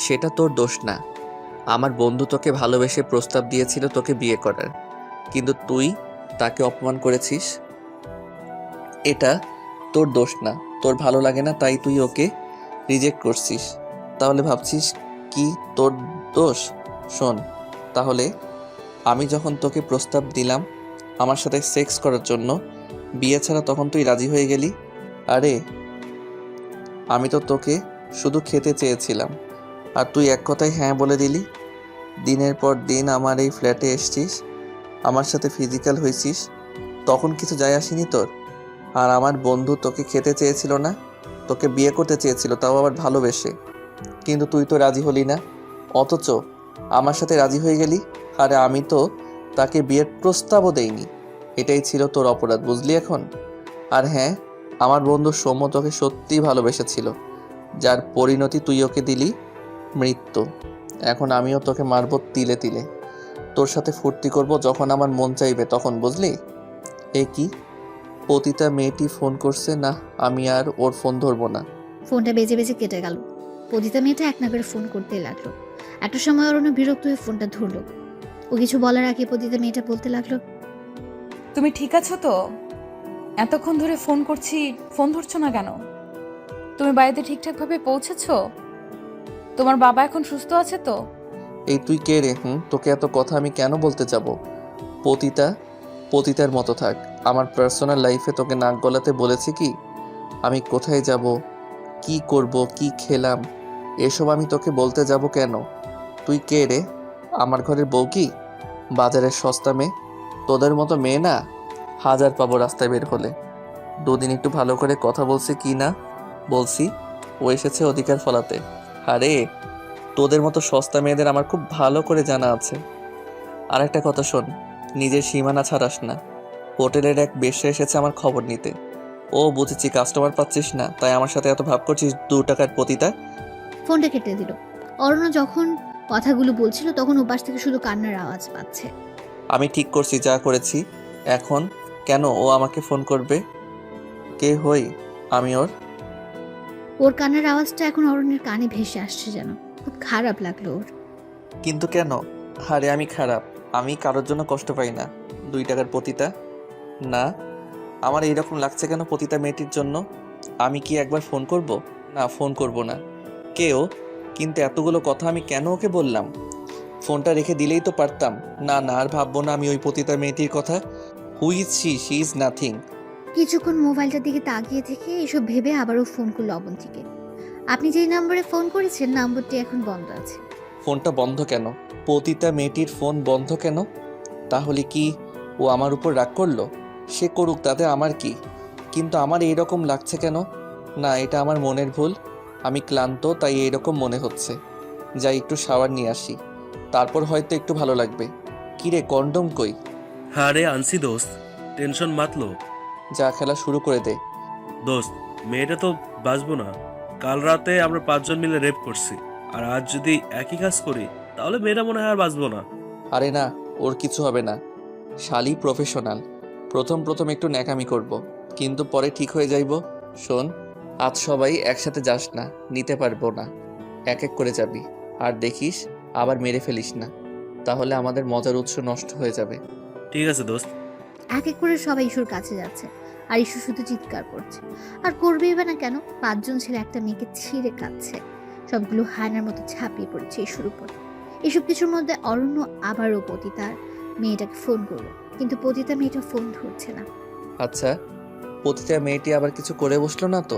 সেটা তোর দোষ না। আমার বন্ধু তোকে ভালোবেসে প্রস্তাব দিয়েছিল তোকে বিয়ে করার, কিন্তু তুই তাকে অপমান করেছিস। এটা তোর দোষ না। তোর ভালো লাগে না তাই তুই ওকে রিজেক্ট করছিস, তাহলে ভাবছিস কি তোর দোষ? শোন তাহলে, আমি যখন তোকে প্রস্তাব দিলাম আমার সাথে সেক্স করার জন্য বিয়ে ছাড়া, তখন তুই রাজি হয়ে গেলি। আরে আমি তো তোকে শুধু খেতে চেয়েছিলাম, আর তুই এক কথায় হ্যাঁ বলে দিলি। দিনের পর দিন আমার এই ফ্ল্যাটে এসছিস, আমার সাথে ফিজিক্যাল হয়েছিস, তখন কিছু যায় আসেনি তোর? আর আমার বন্ধু তোকে খেতে চেয়েছিল না, তোকে বিয়ে করতে চেয়েছিল, তাও আবার ভালোবেসে, কিন্তু তুই তো রাজি হলি না, অথচ আমার সাথে রাজি হয়ে গেলি। আরে আমি তো তাকে বিয়ের প্রস্তাবও দেইনি। এটাই ছিল তোর অপরাধ, বুঝলি এখন? আর হ্যাঁ, আমার বন্ধু সৌম্য তোকে সত্যিই ভালোবেসেছিল, যার পরিণতি তুই ওকে দিলি মৃত্যু। এখন আমিও তোকে মারবো তিলে তিলে, তোর সাথে ফুর্তি করব যখন আমার মন চাইবে তখন, বুঝলি? এ কি, পতিতা মেয়েটি ফোন করছে না, আমি আর ওর ফোন ধরবো না। ফোনটা বেজে বেজে কেটে গেল। পতিতা মেয়েটা এক নাগারে ফোন করতেই লাগলো। একটা সময় অরণ্য বিরক্ত হয়ে ফোনটা ধরলো। ও কিছু বলার আগে পতিতা মেয়েটা বলতে লাগলো, তুমি ঠিক আছো তো? এতক্ষণ ধরে ফোন করছি, ফোন ধরছো না কেন? তুমি বাড়িতে ঠিকঠাকভাবে পৌঁছেছো? তোমার বাবা এখন সুস্থ আছে তো? এই তুই কে রে? তোকে এত কথা আমি কেন বলতে যাব? পতিতা পতিতার মতো থাক। আমার পার্সোনাল লাইফে তোকে নাক গলাতে বলেছি কি? আমি কোথায় যাব, কি করব, কি খেলাম, এসব আমি তোকে বলতে যাব কেন? তুই কে রে? আমার ঘরের বউ কি? বাজারের সস্তা মেয়ে? তোদের মতো মেয়ে না হাজার পাবো রাস্তায় বের হলে। দুদিন একটু ভালো করে কথা বলছি কি না বলছি, ও এসেছে অধিকার ফলাতে। আরে তোদের মতো সস্তা মেয়েদের আমার খুব ভালো করে জানা আছে। আর একটা কথা শোন, নিজের সীমানা ছাড়াস না। হোটেলের এক বেশ্যা এসেছে আমার খবর নিতে। ও বুঝেছি কাস্টমার পাচ্ছিস না, তাই আমার সাথে এত ভাব করছিস 2 টাকার পতিতা। ফোনটা কেটে দিল। অরণ্য যখন কথাগুলো বলছিল তখন ওপাশ থেকে শুধু কান্নার আওয়াজ পাচ্ছে। আমি ঠিক করছি যা করেছি। এখন কেন ও আমাকে ফোন করবে? কে হই আমি ওর? ওর কান্নার আওয়াজটা এখন অরণ্যের কানে ভেসে আসছে যেন। খুব খারাপ লাগলো ওর। কিন্তু কেন? আরে আমি খারাপ, আমি কারোর জন্য কষ্ট পাই না। 2 টাকার পতিতা না। আমার এইরকম লাগছে কেন পতিতা মেয়েটির জন্য? আমি কি একবার ফোন করব? না, ফোন করব না। কেও, কিন্তু এতগুলো কথা আমি কেন ওকে বললাম? ফোনটা রেখে দিলেই তো পারতাম। না না, আর ভাববো না আমি ওই পতিতা মেয়েটির কথা। Who is she is nothing. কিছুক্ষণ মোবাইলটার দিকে তাকিয়ে থেকে এসব ভেবে আবারও ফোন করলো অবন্তীকে। আপনি যেই নম্বরে ফোন করেছেন নম্বরটি এখন বন্ধ আছে। ফোনটা বন্ধ কেন? পতিতা মেয়েটির ফোন বন্ধ কেন? তাহলে কি ও আমার উপর রাগ করলো? সে করুক, তাতে আমার কি? কিন্তু আমার এইরকম লাগছে কেন? না, এটা আমার মনের ভুল। আমি ক্লান্ত, তাই এইরকম মনে হচ্ছে। যাই একটু শাওয়ার নিয়ে আসি, তারপর হয়তো একটু ভালো লাগবে। কিরে, কন্ডম কই? হ্যাঁ রে, আনছি দোস্ত। টেনশন মাতলো। যা, খেলা শুরু করে দে। দোস্ত, মেয়েটা তো বাঁচবো না। কাল রাতে আমরা 5 জন মিলে রেপ করছি, আর আজ যদি একই কাজ করি তাহলে মেয়েটা মনে হয় আর বাঁচবো না। আরে না, ওর কিছু হবে না। শালি প্রফেশনাল। প্রথম প্রথম একটু ন্যাকামি করব, কিন্তু পরে ঠিক হয়ে যাইব। শোন, আজ সবাই একসাথে যাস না, নিতে পারবো না। এক এক করে যাবি। আর দেখিস আবার মেরে ফেলিস না, তাহলে আমাদের মজার উৎস নষ্ট হয়ে যাবে। ঠিক আছে দোস্ত। এক এক করে সবাই ইস্যুর কাছে যাচ্ছে, আর ইস্যু শুধু চিৎকার করছে। আর করবেই বা না কেন? 5 জন ছেলে একটা মেয়েকে ছিঁড়ে খাচ্ছে। সবগুলো হায়নার মতো ঝাঁপিয়ে পড়েছে ইস্যুর উপর। এসব কিছুর মধ্যে অরণ্য আবারও পতিতার মেয়েটাকে ফোন করলো, কিন্তু পতিতা মেয়েটা ফোন ধরছে না। আচ্ছা, পতিতা মেয়েটি আবার কিছু করে বসলো না তো?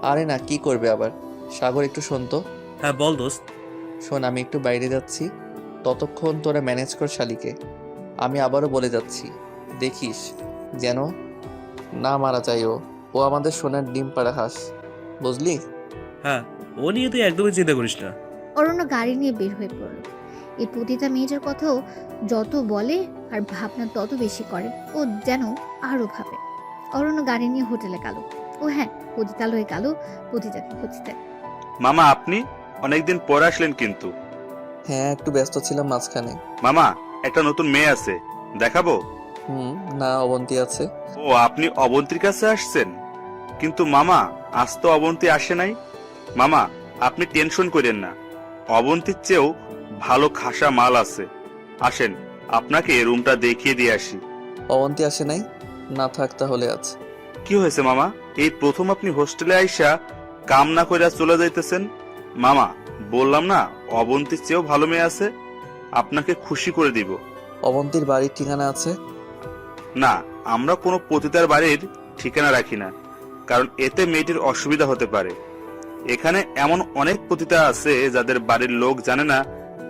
আরে না, কি করবে আবার? সাগর, একটু শোন তো। হ্যাঁ বল দোস্ত। শোন, আমি একটু বাইরে যাচ্ছি, ততক্ষণ তোরা ম্যানেজ কর শালিকে। আমি আবারও বলে যাচ্ছি, দেখিস যেন না মারা যায়। ও আমাদের সোনার ডিম পাড়া হাঁস, বুঝলি? হ্যাঁ, ও নিয়ে তুই একদমই চিন্তা করিস না। অরণ্য গাড়ি নিয়ে বের হয়ে পড়লো। এই পতিতা মেয়েটার কথাও যত বলে আর ভাবনা তত বেশি করে, ও যেন আরো ভাবে। অরণ্য গাড়ি নিয়ে হোটেলে গেল। ও হ্যাঁ, পতিতালয়ে গেল পতিতাকে খুঁজতে। মামা, আপনি অনেকদিন পর আসলেন কিন্তু। হ্যাঁ, একটু ব্যস্ত ছিলাম মাঝখানে। মামা, একটা নতুন মেয়ে আছে, দেখাবো? না, অবন্তী আছে। ও, আপনি অবন্তীর কাছে আসছেন? কিন্তু মামা, আজ তো অবন্তী আসে নাই। মামা, আপনি টেনশন করেন না, অবন্তীর চেয়েও ভালো খাসা মাল আছে। আসেন, আপনাকে রুমটা দেখিয়ে দিয়ে আসি। অবন্তী আসে নাই? না থাক তাহলে আজ। কি হয়েছে মামা? এই প্রথম আপনি হোস্টেলে আইসা কাম না কইরা চলে যাইতেছেন। মামা, বললাম না অবন্তীর চেয়েও ভালো মেয়ে আছে, আপনাকে খুশি করে দিব। অবন্তীর বাড়ির ঠিকানা আছে? না, আমরা কোনো পতিতার বাড়ির ঠিকানা রাখি না, কারণ এতে মেয়েটির অসুবিধা হতে পারে। এখানে এমন অনেক পতিতা আছে যাদের বাড়ির লোক জানে না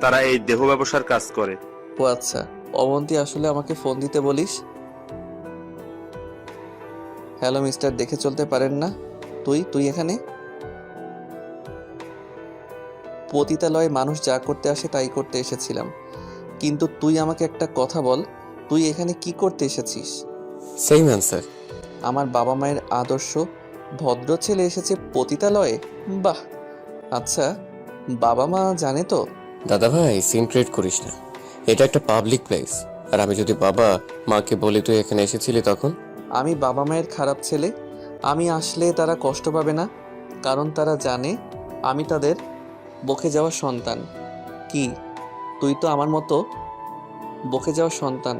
তারা এই দেহ ব্যবসার কাজ করে। ও আচ্ছা, অবন্তী আসলে আমাকে ফোন দিতে বলিস। হ্যালো মিস্টার, দেখে চলতে পারেন না? তুই এখানে? পতিতালয়ে মানুষ যা করতে আসে তাই করতে এসেছিলাম, কিন্তু তুই আমাকে একটা কথা বল, তুই এখানে কি করতে এসেছিস? Same answer. আমার বাবা মায়ের আদর্শ ভদ্র ছেলে এসেছে পতিতালয়ে? বাহ। আচ্ছা, বাবা মা জানে তো? দাদা ভাই, সিন ক্রিয়েট করিস না, এটা একটা পাবলিক প্লেস। আর আমি যদি বাবা মাকে বলি তুই এখানে এসেছিলি তখন? আমি বাবা মায়ের খারাপ ছেলে? আমি আসলে তারা কষ্ট পাবে না, কারণ তারা জানে আমি তাদের বকে যাওয়া সন্তান। কি, তুই তো আমার মতো বকে যাওয়া সন্তান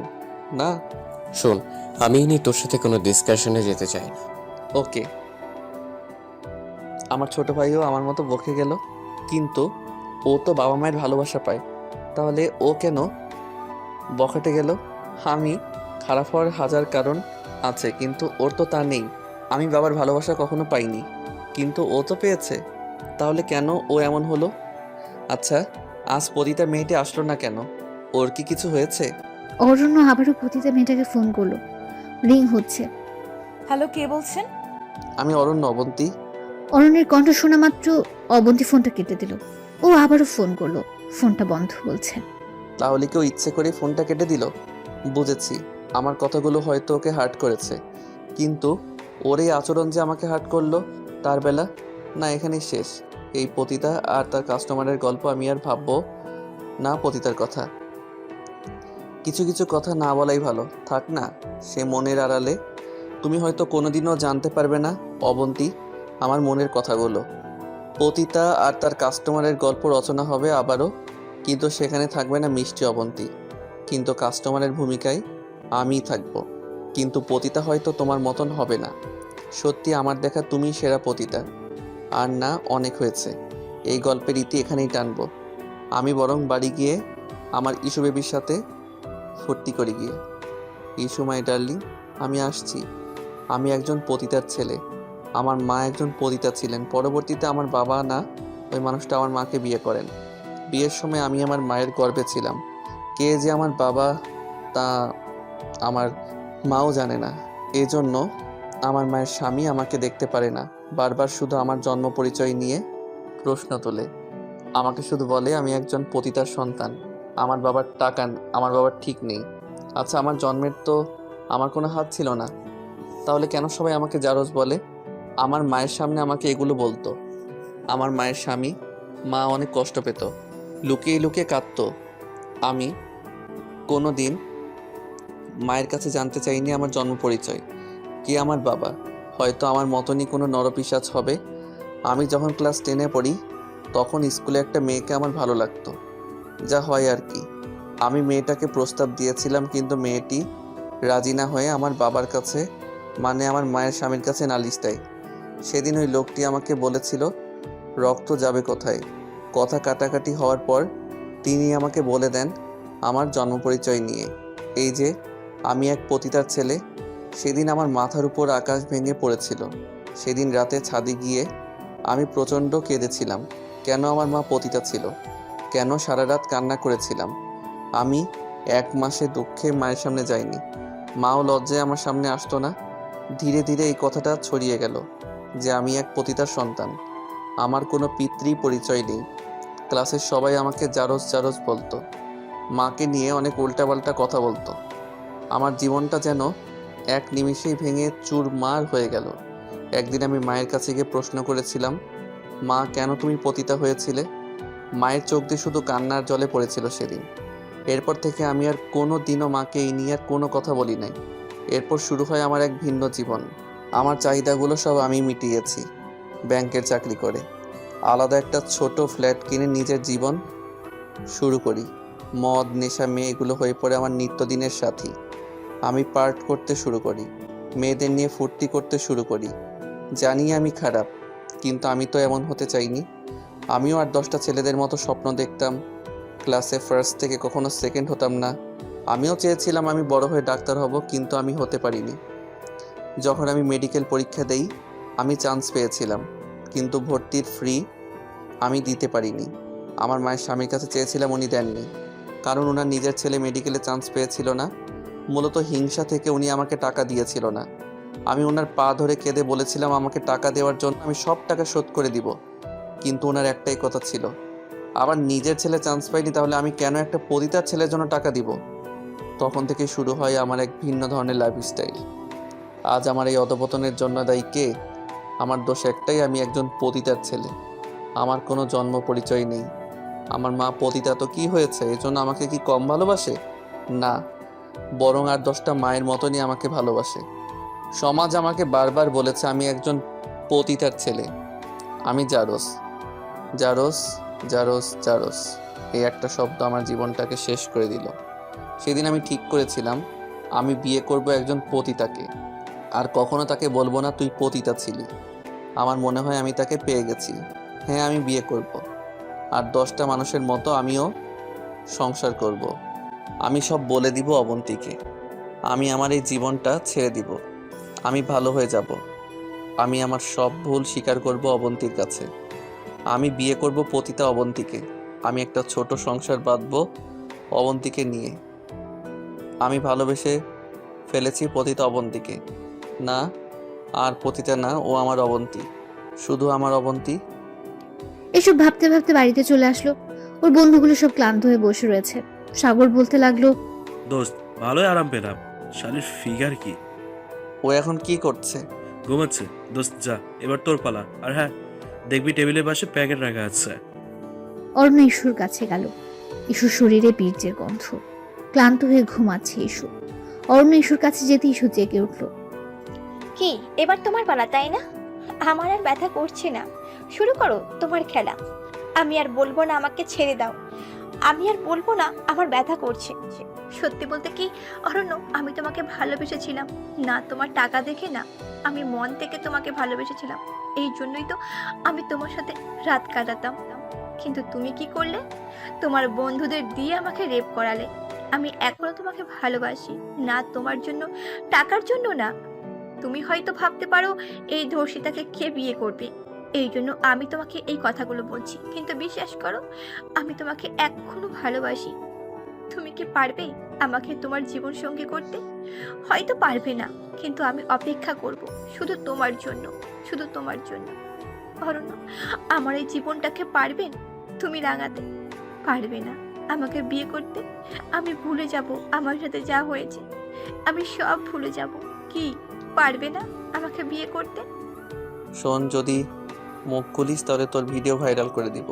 না? শোন, আমি নিয়ে তোর সাথে কোনো ডিসকাশনে যেতে চাই না। ওকে, আমার ছোট ভাইও আমার মতো বকে গেল, কিন্তু ও তো বাবা মায়ের ভালোবাসা পায়, তাহলে ও কেন বকাটে গেল? আমি খারাপ হওয়ার হাজার কারণ আছে, কিন্তু ওর তো তা নেই। আমি বাবার ভালোবাসা কখনো পাইনি, কিন্তু ও তো পেয়েছে, তাহলে কেন ও এমন হলো? আচ্ছা, আজ পতিতা মেয়েটি আসলো না কেন? ওর কি কিছু হয়েছে? অরণ্য আবারও পতিতা মেয়েটাকে ফোন করলো। রিং হচ্ছে। হ্যালো, কে বলছেন? আমি অরণ্য, অবন্তী। অরণ্যের কণ্ঠ শোনা মাত্র অবন্তী ফোনটা কেটে দিল। ও আবারও ফোন করলো, ফোনটা বন্ধ বলছে। তাহলে কেউ ইচ্ছে করে ফোনটা কেটে দিল? বুঝেছি, আমার কথাগুলো হয়তো ওকে হার্ট করেছে, কিন্তু ওর এই আচরণ যে আমাকে হার্ট করলো, তার বেলা না এখানেই শেষ। এই পতিতা আর তার কাস্টমারের গল্প আমি আর ভাববো না। পতিতার কথা, কিছু কিছু কথা না বলাই ভালো, থাক না সে মনের আড়ালে। তুমি হয়তো কোনোদিনও জানতে পারবে না অবন্তী আমার মনের কথাগুলো। পতিতা আর তার কাস্টমারের গল্প রচনা হবে আবারও কিন্তু সেখানে থাকবে না মিষ্টি অবন্তী, কিন্তু কাস্টমারের ভূমিকায় আমিই থাকবো। কিন্তু পতিতা হয়তো তোমার মতন হবে না। সত্যি আমার দেখা তুমি সেরা পতিতা। আর না, অনেক হয়েছে, এই গল্পের ইতি এখানেই টানবো। আমি বরং বাড়ি গিয়ে আমার ইস্যু বেবির সাথে ফুর্তি করি গিয়ে। ইস্যু মাই ডার্লিং, আমি আসছি। আমি একজন পতিতার ছেলে। আমার মা একজন পতিতা ছিলেন। পরবর্তীতে আমার বাবা না, ওই মানুষটা আমার মাকে বিয়ে করেন। বিয়ের সময় আমি আমার মায়ের গর্ভে ছিলাম। কে যে আমার বাবা তা আমার মাও জানে না। এজন্য আমার মায়ের স্বামী আমাকে দেখতে পারে না, বারবার শুধু আমার জন্ম পরিচয় নিয়ে প্রশ্ন তোলে। আমাকে শুধু বলে আমি একজন পতিতার সন্তান। আমার বাবার টাকা, আমার বাবার ঠিক নেই। আচ্ছা, আমার জন্মের তো আমার কোনো হাত ছিল না, তাহলে কেন সবাই আমাকে জারজ বলে? আমার মায়ের সামনে আমাকে এগুলো বলতো। আমার মায়ের স্বামী, মা অনেক কষ্ট পেত, লুকিয়ে লুকিয়ে কাঁদতো। আমি কোনো দিন মায়ের কাছে জানতে চাইনি আমার জন্ম পরিচয়, কি আমার বাবা। হয়তো আমার মতনই কোনো নরপিশাচ হবে। আমি যখন ক্লাস 10-এ পড়ি তখন স্কুলে একটা মেয়েকে আমার ভালো লাগতো, যা হয় আর কি। আমি মেয়েটাকে প্রস্তাব দিয়েছিলাম, কিন্তু মেয়েটি রাজি না হয়ে আমার বাবার কাছে, মানে আমার মায়ের স্বামীর কাছে নালিশ দেয়। সেদিন ওই লোকটি আমাকে বলেছিল রক্ত যাবে কোথায়। কথা কাটাকাটি হওয়ার পর তিনি আমাকে বলে দেন আমার জন্ম পরিচয় নিয়ে, এই যে আমি এক পতিতার ছেলে। সেদিন আমার মাথার উপর আকাশ ভেঙে পড়েছিল। সেদিন রাতে ছাদে গিয়ে আমি প্রচণ্ড কেঁদেছিলাম। কেন আমার মা পতিতা ছিল, কেন সারা রাত কান্না করেছিলাম। আমি 1 মাসে দুঃখে মায়ের সামনে যাইনি, মাও লজ্জায় আমার সামনে আসতো না। ধীরে ধীরে এই কথাটা ছড়িয়ে গেল যে আমি এক পতিতার সন্তান। আমার কোনো পিতৃ পরিচয় নেই। ক্লাসের সবাই আমাকে জারজ জারজ বলতো, মাকে নিয়ে অনেক উল্টাপাল্টা কথা বলতো। আমার জীবনটা যেন এক নিমিষেই ভেঙে চুরমার হয়ে গেল। একদিন আমি মায়ের কাছে গিয়ে প্রশ্ন করেছিলাম, মা কেন তুমি পতিতা হয়েছিলে? মায়ের চোখ দিয়ে শুধু কান্নার জলে পড়েছিল সেদিন। এরপর থেকে আমি আর কোনো দিনও মাকে এই নিয়ে আর কোনো কথা বলি নাই। এরপর শুরু হয় আমার এক ভিন্ন জীবন। আমার চাহিদাগুলো সব আমি মিটিয়েছি ব্যাংকের চাকরি করে। আলাদা একটা ছোট ফ্ল্যাট কিনে নিজের জীবন শুরু করি। মদ, নেশা, মেয়ে এগুলো হয়ে পড়ে আমার নিত্যদিনের সাথী। আমি পার্ট করতে শুরু করি, মেয়েদের নিয়ে ফুর্তি করতে শুরু করি। জানি আমি খারাপ, কিন্তু আমি তো এমন হতে চাইনি। আমিও আর 10টা ছেলেদের মতো স্বপ্ন দেখতাম। ক্লাসে ফার্স্ট থেকে কখনো সেকেন্ড হতাম না। আমিও চেয়েছিলাম আমি বড় হয়ে ডাক্তার হব, কিন্তু আমি হতে পারিনি। যখন আমি মেডিকেল পরীক্ষা দেই আমি চান্স পেয়েছিলাম, কিন্তু ভর্তির ফ্রি আমি দিতে পারিনি। আমার মায়ের স্বামীর কাছে চেয়েছিলাম, উনি দেননি, কারণ ওনার নিজের ছেলে মেডিকেলে চান্স পেয়েছিল না। মূলত হিংসা থেকে উনি আমাকে টাকা দিয়েছিল না। আমি ওনার পা ধরে কেঁদে বলেছিলাম আমাকে টাকা দেওয়ার জন্য আমি সব টাকা শোধ করে দিব, কিন্তু ওনার একটাই কথা ছিল, আবার নিজের ছেলে চান্স পাইনি, তাহলে আমি কেন একটা পতিতার ছেলের জন্য টাকা দিব। তখন থেকে শুরু হয় আমার এক ভিন্ন ধরনের লাইফস্টাইল। আজ আমার এই অধপতনের জন্য দায়ী কে? আমার দোষ একটাই, আমি একজন পতিতার ছেলে। আমার কোনো জন্ম পরিচয় নেই। আমার মা পতিতা তো কি হয়েছে, এজন্য আমাকে কি কম ভালোবাসে? না, বরং আর 10টা মায়ের মতনই আমাকে ভালোবাসে। সমাজ আমাকে বারবার বলেছে আমি একজন পতিতার ছেলে। আমি জারজ, জারজ, জারজ, জারজ, এই একটা শব্দ আমার জীবনটাকে শেষ করে দিল। সেদিন আমি ঠিক করেছিলাম আমি বিয়ে করব একজন পতিতাকে, আর কখনো তাকে বলবো না তুই পতিতা ছিলি। আমার মনে হয় আমি তাকে পেয়ে গেছি। হ্যাঁ, আমি বিয়ে করব, আর 10টা মানুষের মতো আমিও সংসার করব। আমি সব বলে দিব অবন্তীকে। আমি আমার এই জীবনটা ছেড়ে দিব। আমি ভালো হয়ে যাব। আমি আমার সব ভুল স্বীকার করব অবন্তীর কাছে। আমি বিয়ে করব পতিতা অবন্তীকে। আমি একটা ছোট সংসার বাঁধব অবন্তীকে নিয়ে। আমি ভালোবেসে ফেলেছি পতিতা অবন্তীকে। না, আর পতিতা না, ও আমার অবন্তী, শুধু আমার অবন্তী। এসব ভাবতে ভাবতে বাড়িতে চলে আসলো। ওর বন্ধুগুলো সব ক্লান্ত হয়ে বসে রয়েছে। সাগর বলতে লাগলো, দোস্ত, ভালোই আরাম পেলাম। শালির ফিগার কি! ও এখন কি করছে? ঘুমাচ্ছে। দোস্ত যা, এবার তোর পালা। আর হ্যাঁ, দেখবি টেবিলের পাশে প্যাকেট রাখা আছে। অর্ণ ইস্যুর কাছে গেল। ইস্যুর শরীরে বীর্যের গন্ধ। ক্লান্ত হয়ে ঘুমাচ্ছে ইস্যু। অর্ণ ইস্যুর কাছে যেতে ইস্যু জেগে উঠল। কি এবার তোমার পালা, তাই না? আমার আর ব্যথা করছে না, শুরু করো তোমার খেলা। আমি আর বলবো না আমাকে ছেড়ে দাও। আমি আর বলবো না আমার ব্যথা করছে। সত্যি বলতে কি অরণ্য, আমি তোমাকে ভালোবেসেছিলাম না তোমার টাকা দেখে না, আমি মন থেকে তোমাকে ভালোবেসেছিলাম। এই জন্যই তো আমি তোমার সাথে রাত কাটাতাম। কিন্তু তুমি কি করলে? তোমার বন্ধুদের দিয়ে আমাকে রেপ করালে। আমি এখনো তোমাকে ভালোবাসি না তোমার জন্য, টাকার জন্য না। তুমি হয়তো ভাবতে পারো এই ধর্ষিতাকে কে বিয়ে করবে, এই জন্য আমি তোমাকে এই কথাগুলো বলছি, কিন্তু বিশ্বাস করো আমি তোমাকে এখনো ভালোবাসি। তুমি কি পারবে আমাকে তোমার জীবন সঙ্গী করতে? হয়তো পারবে না, কিন্তু আমি অপেক্ষা করব শুধু তোমার জন্য, শুধু তোমার জন্য। অরণ্য, আমার এই জীবনটাকে পারবেন তুমি রাঙাতে? পারবে না আমাকে বিয়ে করতে? আমি ভুলে যাব আমার সাথে যা হয়েছে, আমি সব ভুলে যাব। কি পারবে না আমাকে বিয়ে করতে? শোন, যদি মুখ খুলিস তাহলে তোর ভিডিও ভাইরাল করে দিব।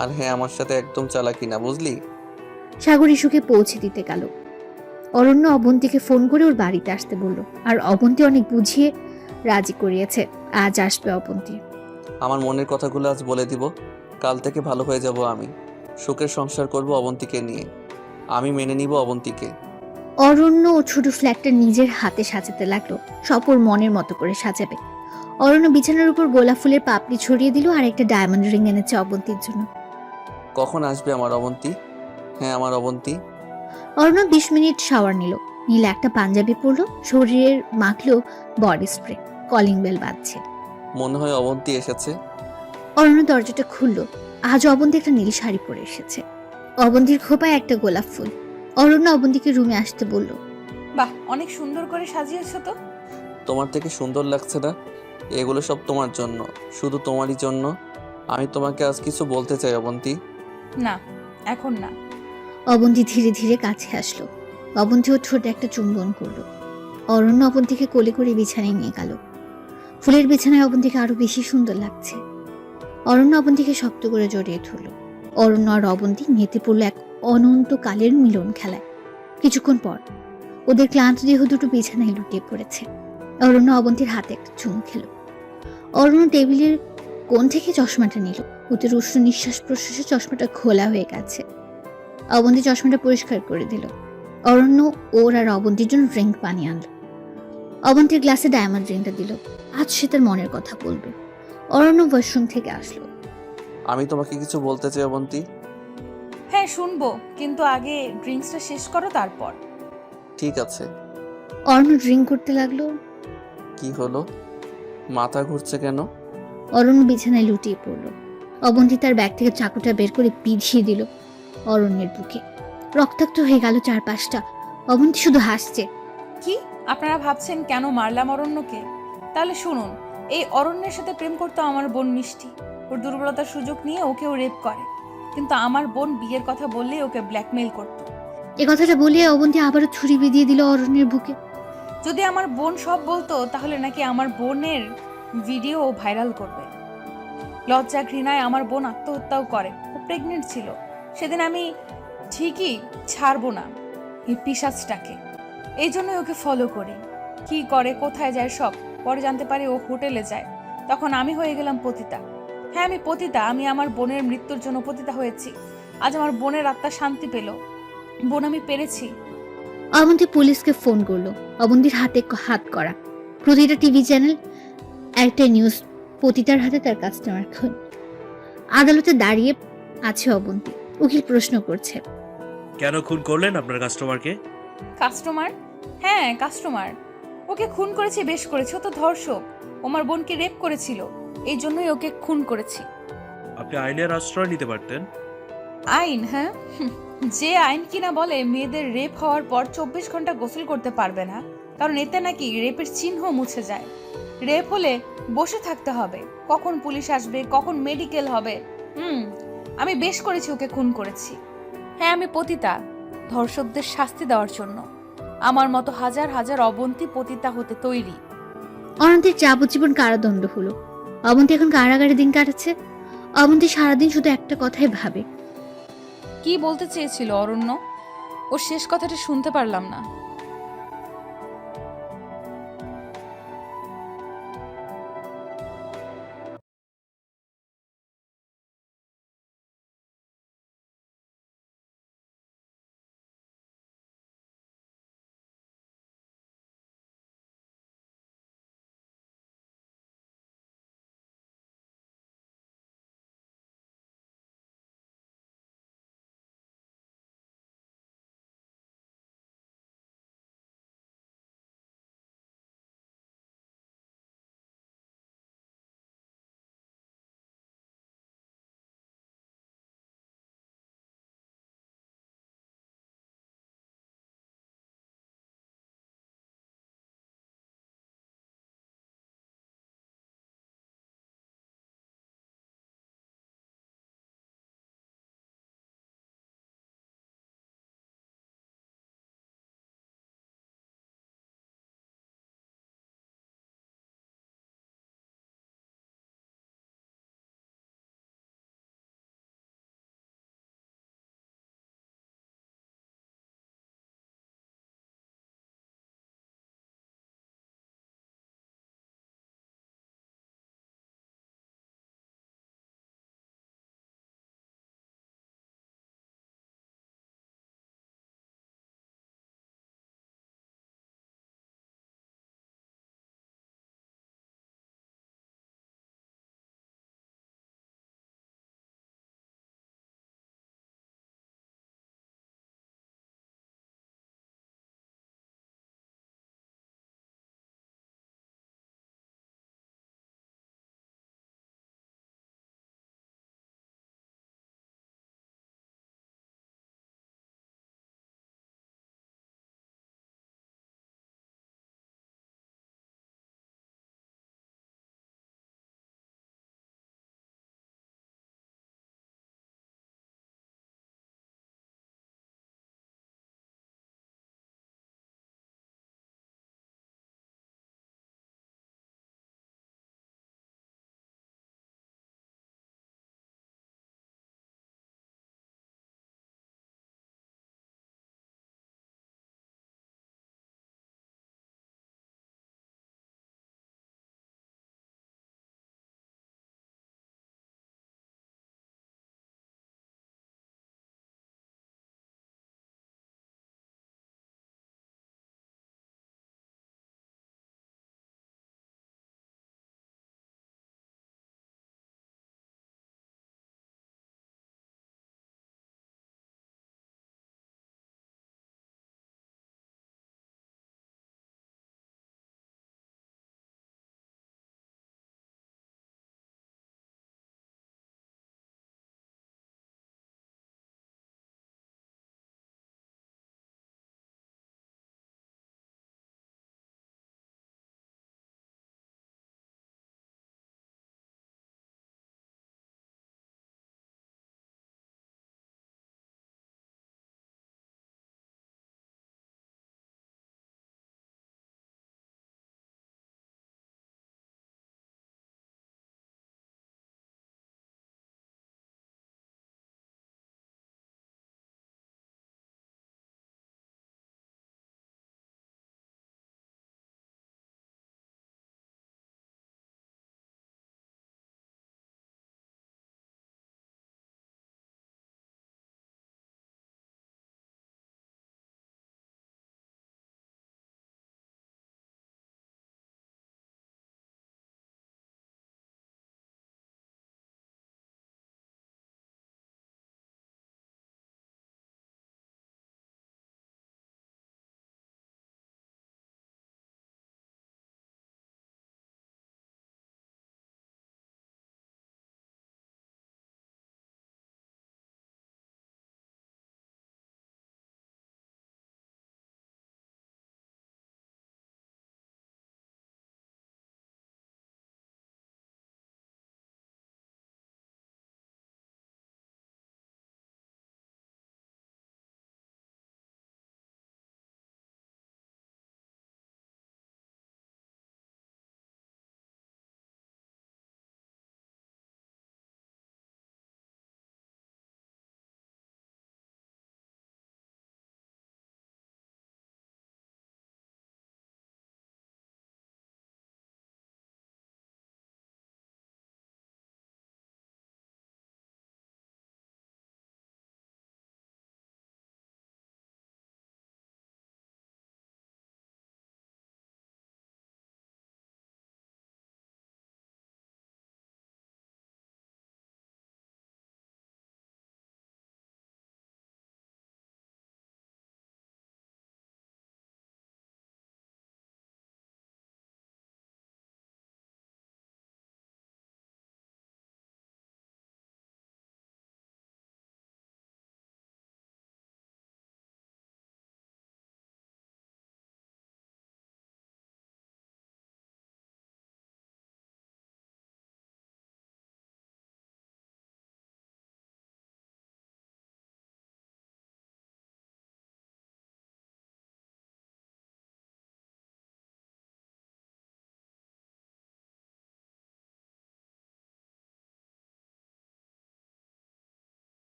আর হ্যাঁ, আমার সাথে একদম চালাকি না, বুঝলি? সাগর ইস্যুকে পৌঁছে দিতে গেল। অরণ্য অবন্তীকে ফোন করে ওর বাড়িতে আসতে বলল, আর অবন্তী অনেক বুঝিয়ে রাজি করিয়েছে। আজ আসবে অবন্তী। আমার মনের কথাগুলো আজ বলে দিব, কাল থেকে ভালো হয়ে যাব আমি। সুখের সংসার করব অবন্তীকে নিয়ে, আমি মেনে নিব অবন্তীকে। অরণ্য ও ছোট ফ্ল্যাটটা নিজের হাতে সাজাতে লাগলো, সব ওর মনের মতো করে সাজাবে। অরণ্য বিছানার উপর গোলাপ ফুলের পাপড়ি ছড়িয়ে দিল আর একটা ডায়মন্ড রিং এনেছে অবন্তীর জন্য। কখন আসবে আমার অবন্তী? হ্যাঁ, আমার অবন্তী। অরণ্য 20 মিনিট শাওয়ার নিল, নীল একটা পাঞ্জাবি পরলো, শরীরের মাখলো বডি স্প্রে। কলিং বেল বাজছে। মনে হয় অবন্তী এসেছে। অরণ্য দরজাটা খুললো। আজ অবন্তী একটা নীল শাড়ি পরে এসেছে, অবন্তীর খোপায় একটা গোলাপ ফুল। অরণ্য অবন্তীকে রুমে আসতে বলল। বাহ, অনেক সুন্দর করে সাজিয়েছো তো। তোমার থেকে সুন্দর লাগছে না? এগুলো সব তোমার জন্য, শুধু তোমারই জন্য। আমি তোমাকে আজ কিছু বলতে চাই অবন্তী। না, এখন না। অবন্তী ধীরে ধীরে কাছে আসলো। অবন্তী ওর ঠোঁটে একটা চুম্বন করলো। অরণ্য অবন্তীকে কোলে করে বিছানায় নিয়ে গেল। ফুলের বিছানায় অবন্তীকে আরো বেশি সুন্দর লাগছে। অরণ্য অবন্তীকে শক্ত করে জড়িয়ে ধরল। অরণ্য আর অবন্তী মেতে পড়ল এক অনন্তকালের মিলন খেলায়। কিছুক্ষণ পর ওদের ক্লান্ত দেহ দুটো বিছানায় লুটিয়ে পড়েছে। অরণ্য অবন্তীর হাতে একটা চুমু খেল। অরণ্য টেবিলের কোণ থেকে চশমাটা নিল। ওদের উষ্ণ নিঃশ্বাস প্রশ্বাসে চশমাটা খোলা হয়ে গেছে। অবন্তী চশমাটা পরিষ্কার করে দিল। অরণ্য ওর আর অবন্তীর জন্য ড্রিঙ্ক পানি আনলো। অবন্তীর গ্লাসে ডায়মন্ড রিংটা দিল। আজ সে তার মনের কথা বলবে। অরণ্য ওয়াশরুম থেকে আসলো। আমি তোমাকে কিছু বলতে চাই অবন্তী। হ্যাঁ শুনবো, কিন্তু আগে ড্রিঙ্কসটা শেষ করো তারপর। ঠিক আছে। অরণ্য ড্রিঙ্ক করতে লাগলো। কি হলো? মাথা ঘুরছে কেন? অরণ্য বিছানায় লুটিয়ে পড়ল। অবন্তী তার ব্যাগ থেকে চাকুটা বের করে বিধিয়ে দিল অরণ্যের বুকে। রক্তাক্ত হয়ে গেল চারপাশটা। অবন্তী শুধু হাসছে। কি আপনারা ভাবছেন কেন মারলাম অরণ্যকে? তাহলে শুনুন, এই অরণ্যের সাথে প্রেম করতো আমার বোন মিষ্টি। ওর দুর্বলতার সুযোগ নিয়ে ওকেও রেপ করে, কিন্তু আমার বোন বিয়ের কথা বললেই ওকে ব্ল্যাকমেইল করতো। এ কথাটা বলিয়ে অবন্তী আবারও ছুরি বিধিয়ে দিল অরণ্যের বুকে। যদি আমার বোন সব বলতো তাহলে নাকি আমার বোনের ভিডিও ভাইরাল করবে। লজ্জা ঘৃণায় আমার বোন আত্মহত্যাও করে। ও প্রেগনেন্ট ছিল। সেদিন আমি ঠিকই ছাড়বো না এই পিশাচটাকে, এই জন্যই ওকে ফলো করি। কি করে, কোথায় যায় সব পরে জানতে পারি। ও হোটেলে যায়, তখন আমি হয়ে গেলাম পতিতা। হ্যাঁ, আমি পতিতা। আমি আমার বোনের মৃত্যুর জন্য পতিতা হয়েছি। আজ আমার বোনের আত্মা শান্তি পেল। বোন, আমি পেরেছি। অবন্তী পুলিশকে ফোন করলো। অবন্তীর হাতে হাত করা। প্রতিটা টিভি চ্যানেল একটা নিউজ, পতিতার হাতে তার কাস্টমার খুন। আদালতে দাঁড়িয়ে আছে অবন্তী। উকিল প্রশ্ন করছে, কেন খুন করলেন আপনার কাস্টমারকে? কাস্টমার? হ্যাঁ, কাস্টমার। ওকে খুন করেছি, বেশ করেছি। ও তো ধর্ষক। আমার বোনকে রেপ করেছিল, এই জন্যই ওকে খুন করেছি। আপনি আইনের আশ্রয় নিতে পারতেন। আইন? হ্যাঁ, যে আইন কিনা বলে মেয়েদের রেপ হওয়ার পর 24 ঘন্টা গোসল করতে পারবে না, কারণ এতে নাকি রেপের চিহ্ন মুছে যায়। রেপ হলে বসে থাকতে হবে, কখন পুলিশ আসবে, কখন মেডিকেল হবে। আমি বেশ করেছি, ওকে খুন করেছি। হ্যাঁ, আমি পতিতা, ধর্ষকদের শাস্তি দেওয়ার জন্য। আমার মতো হাজার হাজার অবন্তী পতিতা হতে তৈরি। অনন্তের যাবজ্জীবন কারাদণ্ড হলো। অবন্তী এখন কারাগারে দিন কাটাচ্ছে। অবন্তী সারাদিন শুধু একটা কথাই ভাবে। কি বলতে চেয়েছিল অরণ্য? ওর শেষ কথাটা শুনতে পারলাম না।